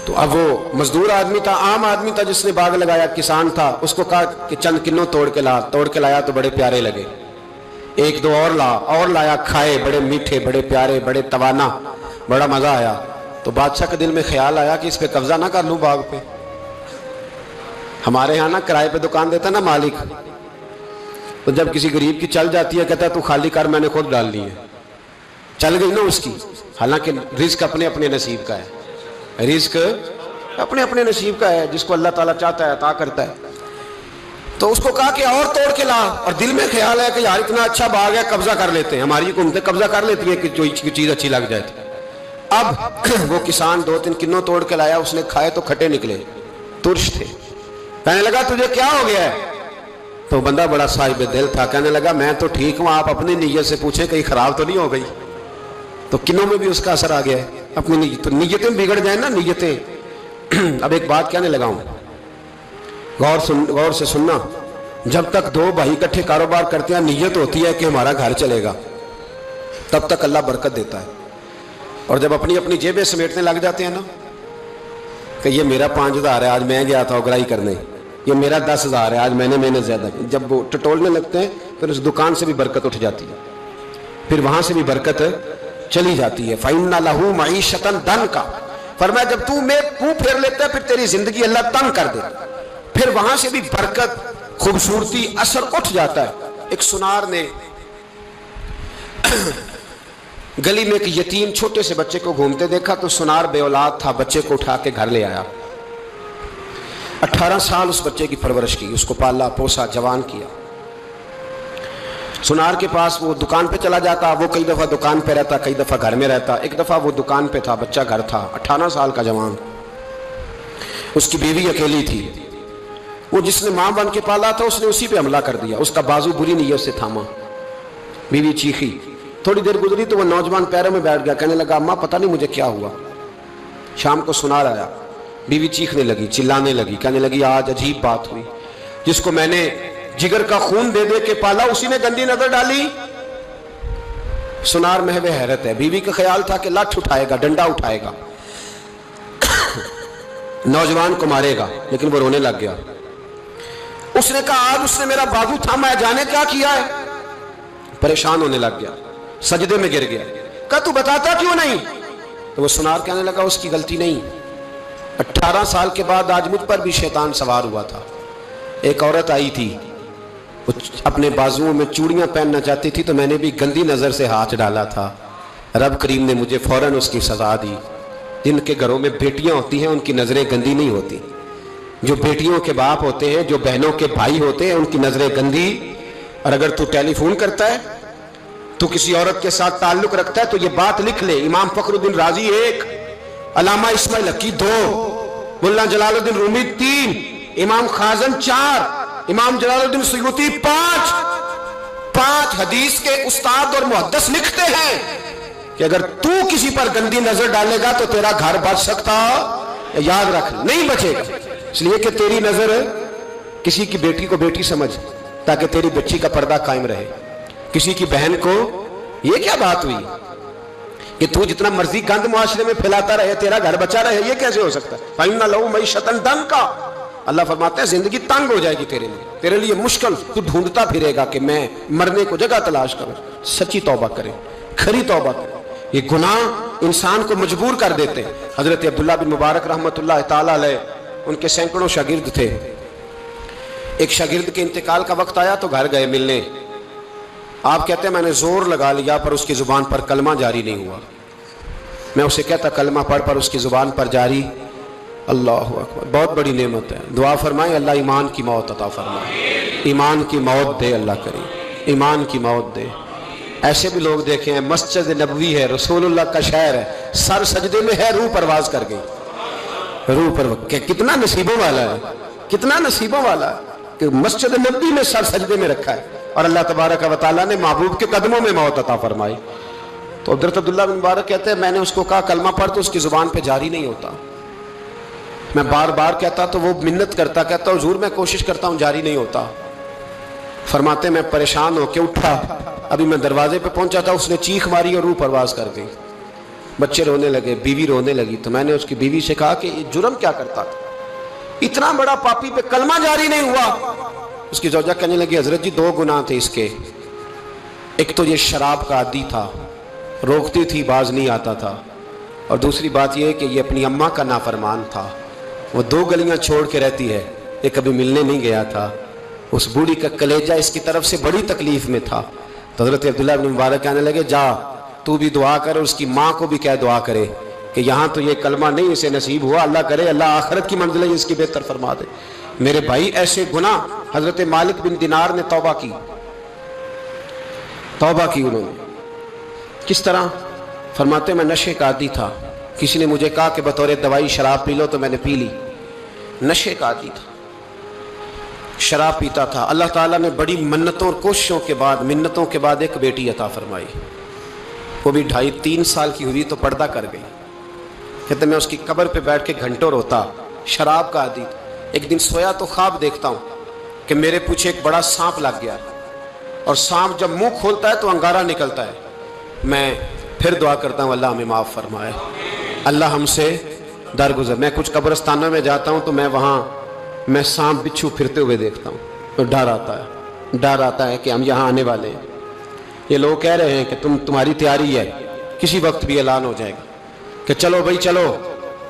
تو اب وہ مزدور آدمی تھا، عام آدمی تھا جس نے باغ لگایا، کسان تھا. اس کو کہا کہ چند کنوں توڑ کے لایا تو بڑے پیارے لگے. 1-2 اور لایا، کھائے، بڑے میٹھے، بڑے پیارے، بڑے توانا، بڑا مزہ آیا. تو بادشاہ کے دل میں خیال آیا کہ اس پہ قبضہ نہ کر لوں باغ پہ. ہمارے ہاں نا کرائے پہ دکان دیتا نا مالک، تو جب کسی غریب کی چل جاتی ہے کہتا ہے تو خالی کر، میں نے خود ڈال لی ہے. چل گئی نا اس کی. حالانکہ رزق اپنے اپنے نصیب کا ہے، رزق اپنے اپنے نصیب کا ہے، جس کو اللہ تعالیٰ چاہتا ہے عطا کرتا ہے. تو اس کو کہا کہ اور توڑ کے لا. اور دل میں خیال ہے کہ یار اتنا اچھا باغ ہے قبضہ کر لیتے ہیں. ہماری حکومتیں قبضہ کر لیتی ہے کہ کوئی چیز اچھی لگ جائے. اب وہ کسان 2-3 کنوں توڑ کے لایا، اس نے کھائے تو کھٹے نکلے، ترش تھے. کہنے لگا تجھے کیا ہو گیا ہے؟ تو بندہ بڑا صاحب دل تھا، کہنے لگا میں تو ٹھیک ہوں، آپ اپنی نیت سے پوچھیں کہیں خراب تو نہیں ہو گئی. تو کنوں میں بھی اس کا اثر آ گیا ہے. اپنی نیت تو نیتیں بگڑ جائیں نا، نیتیں. اب ایک بات کہنے لگا ہوں، غور سے سننا. جب تک 2 بھائی اکٹھے کاروبار کرتے ہیں نیت ہوتی ہے کہ ہمارا گھر چلے گا، تب تک اللہ برکت دیتا ہے. اور جب اپنی اپنی جیبیں سمیٹنے لگ جاتے ہیں نا کہ یہ میرا 5000 ہے، آج میں گیا تھا اگرائی کرنے، یہ میرا 10,000 ہے، آج میں نے محنت زیادہ کی. جب وہ ٹٹولنے لگتے ہیں پھر اس دکان سے بھی برکت اٹھ جاتی ہے، پھر وہاں سے بھی برکت چلی جاتی ہے. فَإِنَّ لَهُ مَعِيشَةً ضَنْكَ. فرمایا جب تو میں منہ پھیر لیتا ہے پھر تیری زندگی اللہ تنگ کر دیتا، پھر وہاں سے بھی برکت، خوبصورتی، اثر اٹھ جاتا ہے. ایک سنار نے گلی میں ایک یتیم چھوٹے سے بچے کو گھومتے دیکھا تو سنار بے اولاد تھا، بچے کو اٹھا کے گھر لے آیا. 18 سال اس بچے کی پرورش کی، اس کو پالا پوسا، جوان کیا. سنار کے پاس وہ دکان پہ چلا جاتا، وہ کئی دفعہ دکان پہ رہتا، کئی دفعہ گھر میں رہتا. ایک دفعہ وہ دکان پہ تھا، بچہ گھر تھا، 18 سال کا جوان. اس کی بیوی اکیلی تھی. وہ جس نے ماں بن کے پالا تھا اس نے اسی پہ حملہ کر دیا، اس کا بازو بری نیت سے تھاما. بیوی چیخی. تھوڑی دیر گزری تو وہ نوجوان پیروں میں بیٹھ گیا، کہنے لگا اماں پتہ نہیں مجھے کیا ہوا. شام کو سنار آیا، بیوی چیخنے لگی، چلانے لگی، کہنے لگی آج عجیب بات ہوئی، جس کو میں نے جگر کا خون دے دے کے پالا اسی نے گندی نظر ڈالی. سنار محو حیرت ہے. بیوی کا خیال تھا کہ لاٹھ اٹھائے گا، ڈنڈا اٹھائے گا، نوجوان کو مارے گا، لیکن وہ رونے لگ گیا. اس نے کہا آج اس نے میرا بازو تھاما ہے، جانے کیا کیا ہے. پریشان ہونے لگ گیا، سجدے میں گر گیا. کہا تو بتاتا کیوں نہیں؟ تو وہ سنار کہنے لگا اس کی غلطی نہیں، 18 سال کے بعد آج مجھ پر بھی شیطان سوار ہوا تھا. ایک عورت آئی تھی, وہ اپنے بازوؤں میں چوڑیاں پہننا چاہتی تھی, تو میں نے بھی گندی نظر سے ہاتھ ڈالا تھا. رب کریم نے مجھے فوراً اس کی سزا دی. جن کے گھروں میں بیٹیاں ہوتی ہیں ان کی نظریں گندی نہیں ہوتی. جو بیٹیوں کے باپ ہوتے ہیں, جو بہنوں کے بھائی ہوتے ہیں, ان کی نظریں گندی. اور اگر تو ٹیلی فون کرتا ہے, تو کسی عورت کے ساتھ تعلق رکھتا ہے, تو یہ بات لکھ لے, امام فخر الدین رازی 1, علامہ اسماعیل حقی 2, مولانا جلال الدین رومی 3, امام خازن 4, امام جلال الدین سیوطی 5 حدیث کے استاد اور محدث لکھتے ہیں کہ اگر تو کسی پر گندی نظر ڈالے گا تو تیرا گھر بچ سکتا, یاد رکھ, نہیں بچے گا. اس لیے کہ تیری نظر کسی کی بیٹی کو بیٹی سمجھ, تاکہ تیری بچی کا پردہ قائم رہے. کسی کی بہن کو, یہ کیا بات ہوئی کہ تو جتنا مرضی گند معاشرے میں پھیلاتا رہے تیرا گھر بچا رہے, یہ کیسے ہو سکتا ہے؟ فَإِنَّ لَهُ مَعِيشَةً ضَنْكَ. اللہ فرماتے ہیں زندگی تنگ ہو جائے گی تیرے لیے مشکل. تو ڈھونڈتا پھرے گا کہ میں مرنے کو جگہ تلاش کروں. سچی توبہ کرے, کھری توبہ کرے. یہ گناہ انسان کو مجبور کر دیتے ہیں. حضرت عبداللہ بن مبارک رحمۃ اللہ تعالی علیہ, ان کے سینکڑوں شاگرد تھے. ایک شاگرد کے انتقال کا وقت آیا تو گھر گئے ملنے. آپ کہتے ہیں میں نے زور لگا لیا پر اس کی زبان پر کلمہ جاری نہیں ہوا. میں اسے کہتا کلمہ پڑھ پر اس کی زبان پر جاری. اللہ اکبر, بہت بڑی نعمت ہے. دعا فرمائیں اللہ ایمان کی موت عطا فرمائے, ایمان کی موت دے اللہ کریم, ایمان کی موت دے. ایسے بھی لوگ دیکھے ہیں, مسجد نبوی ہے, رسول اللہ کا شہر ہے, سر سجدے میں ہے, روح پرواز کر گئی. روح پر کتنا نصیبوں والا ہے, کتنا نصیبوں والا ہے کہ مسجد نبوی میں سر سجدے میں رکھا ہے, اور اللہ تبارک و تعالیٰ نے محبوب کے قدموں میں موت عطا فرمائی. تو حضرت عبداللہ بن مبارک کہتے ہیں میں نے اس کو کہا کلمہ پڑھ, تو اس کی زبان پہ جاری نہیں ہوتا. میں بار بار کہتا تو وہ منت کرتا, کہتا حضور میں کوشش کرتا ہوں جاری نہیں ہوتا. فرماتے میں پریشان ہو کے اٹھا, ابھی میں دروازے پہ پہنچا تھا, اس نے چیخ ماری اور روح پرواز کر گئی. بچے رونے لگے, بیوی رونے لگی. تو میں نے اس کی بیوی سے کہا کہ یہ جرم کیا کرتا تھا, اتنا بڑا پاپی پہ کلمہ جاری نہیں ہوا. اس کی زوجہ کہنے لگی حضرت جی 2 گناہ تھے اس کے. ایک تو یہ شراب کا عادی تھا, روکتی تھی باز نہیں آتا تھا, اور دوسری بات یہ کہ یہ اپنی اماں کا نافرمان تھا. وہ 2 گلیاں چھوڑ کے رہتی ہے, یہ کبھی ملنے نہیں گیا تھا. اس بوڑھی کا کلیجہ اس کی طرف سے بڑی تکلیف میں تھا. تو حضرت عبداللہ بن مبارک کہنے لگے جا تو بھی دعا کر, اور اس کی ماں کو بھی کہہ دعا کرے کہ یہاں تو یہ کلمہ نہیں اسے نصیب ہوا, اللہ کرے اللہ آخرت کی منزلیں اس کی بہتر فرما دے. میرے بھائی ایسے گناہ حضرت مالک بن دینار نے توبہ کی انہوں نے. کس طرح؟ فرماتے میں نشے کا عادی تھا, کسی نے مجھے کہا کہ بطور دوائی شراب پی لو تو میں نے پی لی. نشے کا عادی تھا, شراب پیتا تھا. اللہ تعالیٰ نے بڑی منتوں اور کوششوں کے بعد, منتوں کے بعد ایک بیٹی عطا فرمائی. وہ بھی 2.5-3 سال کی ہوئی تو پردہ کر گئی. کہتے میں اس کی قبر پہ بیٹھ کے گھنٹوں روتا. شراب کا عادی. ایک دن سویا تو خواب دیکھتا ہوں کہ میرے پیچھے ایک بڑا سانپ لگ گیا, اور سانپ جب منہ کھولتا ہے تو انگارہ نکلتا ہے. میں پھر دعا کرتا ہوں اللہ ہمیں معاف فرمائے, اللہ ہم سے درگزر. میں کچھ قبرستانوں میں جاتا ہوں تو میں سانپ بچھو پھرتے ہوئے دیکھتا ہوں, تو ڈر آتا ہے کہ ہم یہاں آنے والے ہیں. یہ لوگ کہہ رہے ہیں کہ تمہاری تیاری ہے, کسی وقت بھی اعلان ہو جائے گا کہ چلو بھائی چلو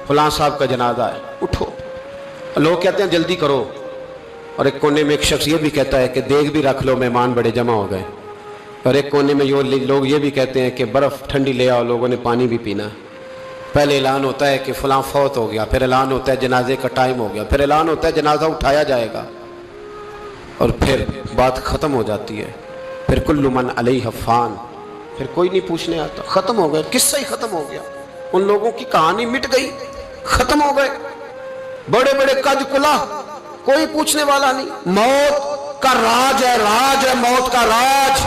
فلاں صاحب کا جنازہ ہے, اٹھو. لوگ کہتے ہیں جلدی کرو, اور ایک کونے میں ایک شخص یہ بھی کہتا ہے کہ دیگ بھی رکھ لو مہمان بڑے جمع ہو گئے. اور ایک کونے میں لوگ یہ بھی کہتے ہیں کہ برف ٹھنڈی لے آؤ, لوگوں نے پانی بھی پینا. پہلے اعلان ہوتا ہے کہ فلاں فوت ہو گیا, پھر اعلان ہوتا ہے جنازے کا ٹائم ہو گیا, پھر اعلان ہوتا ہے جنازہ اٹھایا جائے گا, اور پھر بات ختم ہو جاتی ہے. پھر کل من علیہ فان, پھر کوئی نہیں پوچھنے آتا. ختم ہو گئے, قصہ ہی ختم ہو گیا. ان لوگوں کی کہانی مٹ گئی, ختم ہو گئے. بڑے بڑے قد کلا, کوئی پوچھنے والا نہیں. موت کا راج ہے موت کا راج.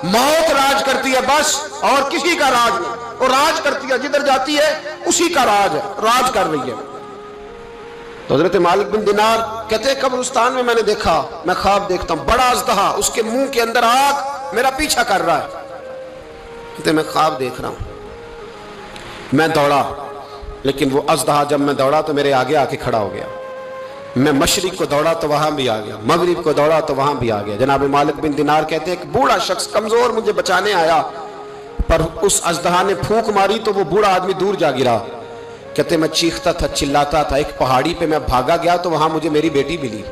موت راج کرتی ہے بس, اور کسی کا راج نہیں. وہ راج کرتی ہے, جدھر جاتی ہے اسی کا راج ہے, راج کر رہی ہے. تو حضرت مالک بن دینار کہتے ہیں قبرستان میں نے دیکھا, میں خواب دیکھتا ہوں بڑا اژدہا, اس کے منہ کے اندر آگ میرا پیچھا کر رہا ہے. کہتے میں خواب دیکھ رہا ہوں. میں دوڑا, لیکن وہ اژدہا جب میں دوڑا تو میرے آگے آ کے کھڑا ہو گیا. میں مشرق کو دوڑا تو وہاں بھی آ گیا, مغرب کو دوڑا تو وہاں بھی آ گیا. جناب مالک بن دینار کہتے ہیں ایک بوڑھا شخص کمزور مجھے بچانے آیا, پر اس اژدہا نے پھونک ماری تو وہ بوڑھا آدمی دور جا گرا. کہتے میں چیختا تھا، چلاتا تھا، ایک پہاڑی پہ میں بھاگا گیا تو وہاں مجھے میری بیٹی ملی،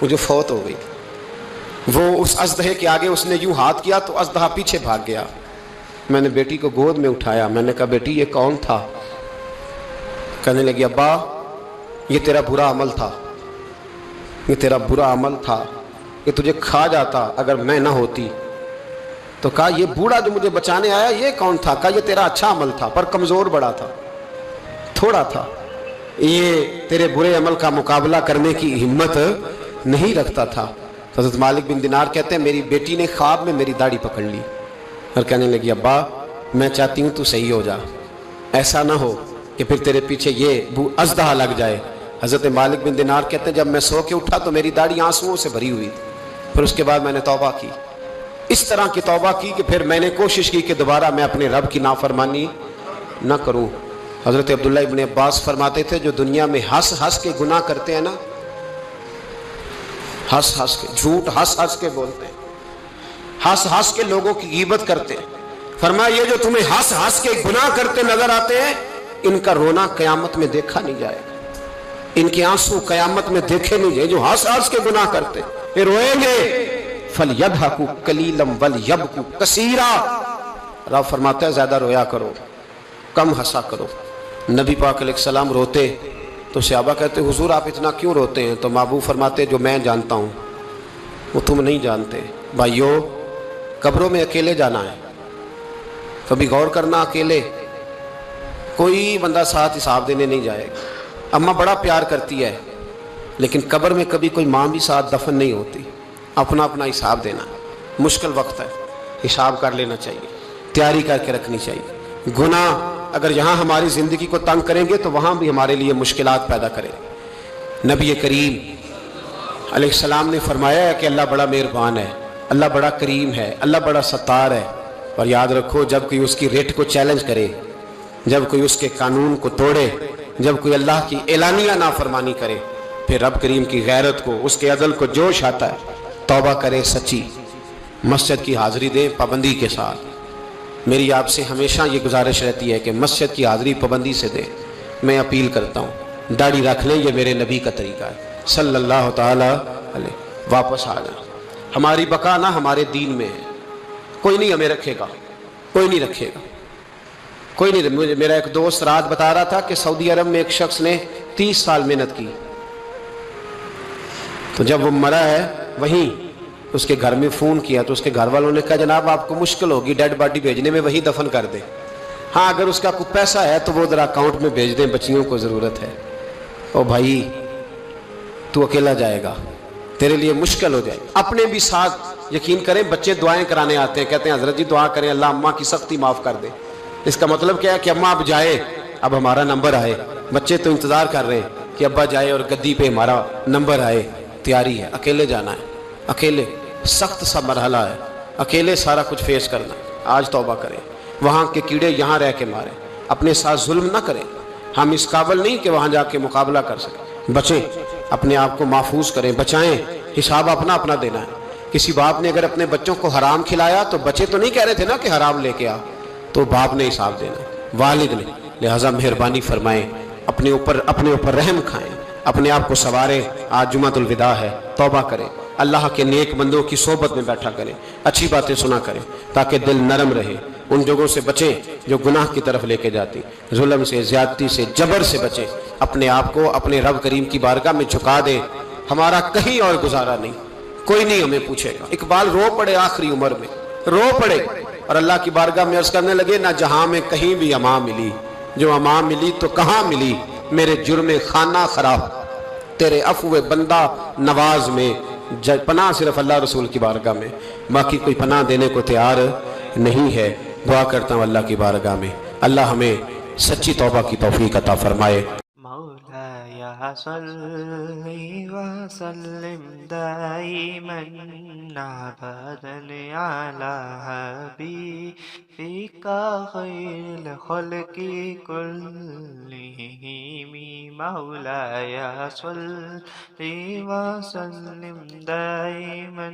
مجھے فوت ہو گئی۔ وہ اس اژدہے کے آگے اس نے یوں ہاتھ کیا تو اژدہا پیچھے بھاگ گیا۔ میں نے بیٹی کو گود میں اٹھایا، میں نے کہا بیٹی یہ کون تھا؟ کہنے لگی ابا یہ تیرا برا عمل تھا، یہ تیرا برا عمل تھا، یہ تجھے کھا جاتا اگر میں نہ ہوتی۔ تو کہا یہ بوڑھا جو مجھے بچانے آیا یہ کون تھا؟ کہا یہ تیرا اچھا عمل تھا پر کمزور بڑا تھا، تھوڑا تھا، یہ تیرے برے عمل کا مقابلہ کرنے کی ہمت نہیں رکھتا تھا۔ حضرت مالک بن دینار کہتے ہیں میری بیٹی نے خواب میں میری داڑھی پکڑ لی اور کہنے لگی ابا میں چاہتی ہوں تو صحیح ہو جا، ایسا نہ ہو کہ پھر تیرے پیچھے یہ اژدہا لگ جائے۔ حضرت مالک بن دینار کہتے ہیں جب میں سو کے اٹھا تو میری داڑھی آنسوؤں سے بھری ہوئی تھی، پھر اس کے بعد میں نے توبہ کی، اس طرح کی توبہ کی کہ پھر میں نے کوشش کی کہ دوبارہ میں اپنے رب کی نافرمانی نہ کروں۔ حضرت عبداللہ ابن عباس فرماتے تھے جو دنیا میں ہنس ہنس کے گناہ کرتے ہیں نا، ہنس ہنس کے جھوٹ ہنس ہنس کے بولتے ہیں، ہنس ہنس کے لوگوں کی غیبت کرتے ہیں، فرمایا یہ جو تمہیں ہنس ہنس کے گناہ کرتے نظر آتے ہیں ان کا رونا قیامت میں دیکھا نہیں جائے گا، ان کے آنسو قیامت میں دیکھے نہیں جائے۔ جو ہنس ہنس کے گناہ کرتے یہ روئیں گے، فَلْيَضْحَكُوا قَلِيلًا وَلْيَبْكُوا كَثِيرًا۔ رب فرماتا ہے زیادہ رویا کرو کم ہنسا کرو۔ نبی پاک علیہ السلام روتے تو صحابہ کہتے حضور آپ اتنا کیوں روتے ہیں؟ تو محبوب فرماتے جو میں جانتا ہوں وہ تم نہیں جانتے۔ بھائیو قبروں میں اکیلے جانا ہے، کبھی غور کرنا، اکیلے کوئی بندہ ساتھ حساب دینے نہیں جائے گا۔ اماں بڑا پیار کرتی ہے لیکن قبر میں کبھی کوئی ماں بھی ساتھ دفن نہیں ہوتی، اپنا اپنا حساب دینا، مشکل وقت ہے، حساب کر لینا چاہیے، تیاری کر کے رکھنی چاہیے۔ گناہ اگر یہاں ہماری زندگی کو تنگ کریں گے تو وہاں بھی ہمارے لیے مشکلات پیدا کریں۔ نبی کریم علیہ السلام نے فرمایا ہے کہ اللہ بڑا مہربان ہے، اللہ بڑا کریم ہے، اللہ بڑا ستار ہے، اور یاد رکھو جب کوئی اس کی ریٹ کو چیلنج کرے، جب کوئی اس کے قانون کو توڑے، جب کوئی اللہ کی اعلانیہ نافرمانی کرے، پھر رب کریم کی غیرت کو، اس کے عدل کو جوش آتا ہے، توبہ کرے سچی، مسجد کی حاضری دیں پابندی کے ساتھ۔ میری آپ سے ہمیشہ یہ گزارش رہتی ہے کہ مسجد کی حاضری پابندی سے دیں۔ میں اپیل کرتا ہوں داڑھی رکھ لیں، یہ میرے نبی کا طریقہ ہے صلی اللہ تعالی علیہ۔ واپس آ جائیں، ہماری بقا نہ ہمارے دین میں ہے، کوئی نہیں ہمیں رکھے گا، کوئی نہیں رکھے گا، کوئی نہیں۔ میرا ایک دوست رات بتا رہا تھا کہ سعودی عرب میں ایک شخص نے 30 سال محنت کی، تو جب وہ مرا ہے وہیں اس کے گھر میں فون کیا تو اس کے گھر والوں نے کہا جناب آپ کو مشکل ہوگی ڈیڈ باڈی بھیجنے میں، وہی دفن کر دیں، ہاں اگر اس کا کوئی پیسہ ہے تو وہ ذرا اکاؤنٹ میں بھیج دیں، بچیوں کو ضرورت ہے۔ او بھائی تو اکیلا جائے گا، تیرے لیے مشکل ہو جائے۔ اپنے بھی ساتھ یقین کریں، بچے دعائیں کرانے آتے ہیں، کہتے ہیں حضرت جی دعا کریں اللہ اماں کی سختی معاف کر دے۔ اس کا مطلب کیا ہے کہ اماں اب جائے، اب ہمارا نمبر آئے۔ بچے تو انتظار کر رہے ہیں کہ ابا جائے اور گدی پہ ہمارا نمبر آئے، تیاری ہے۔ اکیلے جانا ہے، اکیلے، سخت سا مرحلہ ہے، اکیلے سارا کچھ فیس کرنا ہے۔ آج توبہ کریں، وہاں کے کیڑے یہاں رہ کے ماریں، اپنے ساتھ ظلم نہ کریں۔ ہم اس قابل نہیں کہ وہاں جا کے مقابلہ کر سکیں، بچیں، اپنے آپ کو محفوظ کریں، بچائیں، حساب اپنا اپنا دینا ہے۔ کسی باپ نے اگر اپنے بچوں کو حرام کھلایا تو بچے تو نہیں کہہ رہے تھے نا کہ حرام لے کے آ، تو باپ نے حساب دینا ہے، والد نے۔ لہٰذا مہربانی فرمائیں، اپنے اوپر رحم کھائیں، اپنے آپ کو سنواریں۔ آج جمعۃ الوداع ہے، توبہ کریں، اللہ کے نیک بندوں کی صحبت میں بیٹھا کریں، اچھی باتیں سنا کریں تاکہ دل نرم رہے۔ ان جگہوں سے بچیں جو گناہ کی طرف لے کے جاتی، ظلم سے، زیادتی سے، جبر سے بچیں۔ اپنے آپ کو اپنے رب کریم کی بارگاہ میں جھکا دیں۔ ہمارا کہیں اور گزارا نہیں، کوئی نہیں ہمیں پوچھے گا۔ اقبال رو پڑے آخری عمر میں، رو پڑے اور اللہ کی بارگاہ میں عرض کرنے لگے نہ جہاں میں کہیں بھی امان ملی، جو امان ملی تو کہاں ملی، میرے جرم خانہ خراب، تیرے عفو بندہ نواز میں، پناہ صرف اللہ رسول کی بارگاہ میں، باقی کوئی پناہ دینے کو تیار نہیں ہے۔ دعا کرتا ہوں اللہ کی بارگاہ میں اللہ ہمیں سچی توبہ کی توفیق عطا فرمائے۔ مولاي صل وسلم دائما ابدا على حبيبك خير الخلق كلهم مولاي صل وسلم دائما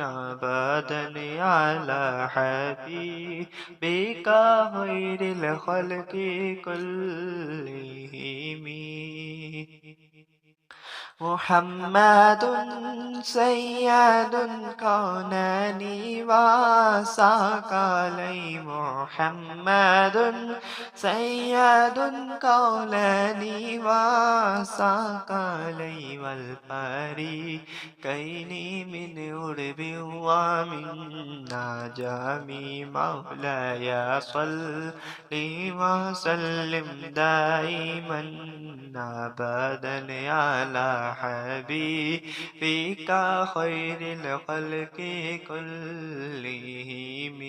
أبدا على حبيبك خير الخلق كلهم محمد سيد الكونين وثقلين محمد سيد الكونين وثقلين والفريقين من عرب ومن عجم مولاي صل وسلم دائما أبدا على حبيبك خير الخلق كلهم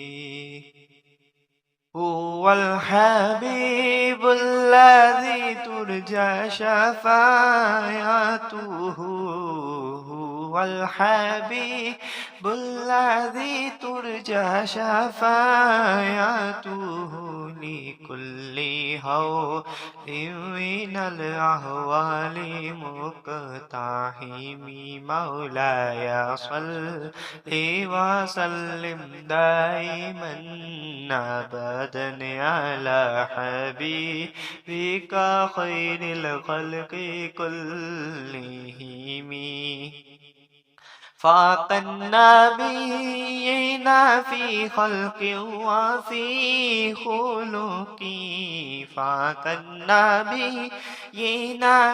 هو الحبيب الذي ترجى شفاعته هو الحبيب الذي ترجى شفاعته لكل هول من الأهوال مقتحم مولاي صل وسلم دائما أبدا على حبيبك خير الخلق كلهم فاق النبيين في خلق وفي خلق فاق النبيين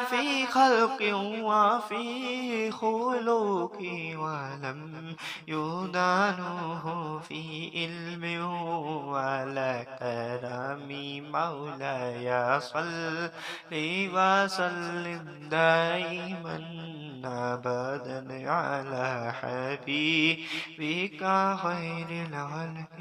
في خلق وفي خلق ولم يدانوه في علم ولا كرم مولاي صل وسلم دائما أبدا على حبيبك خير الخلق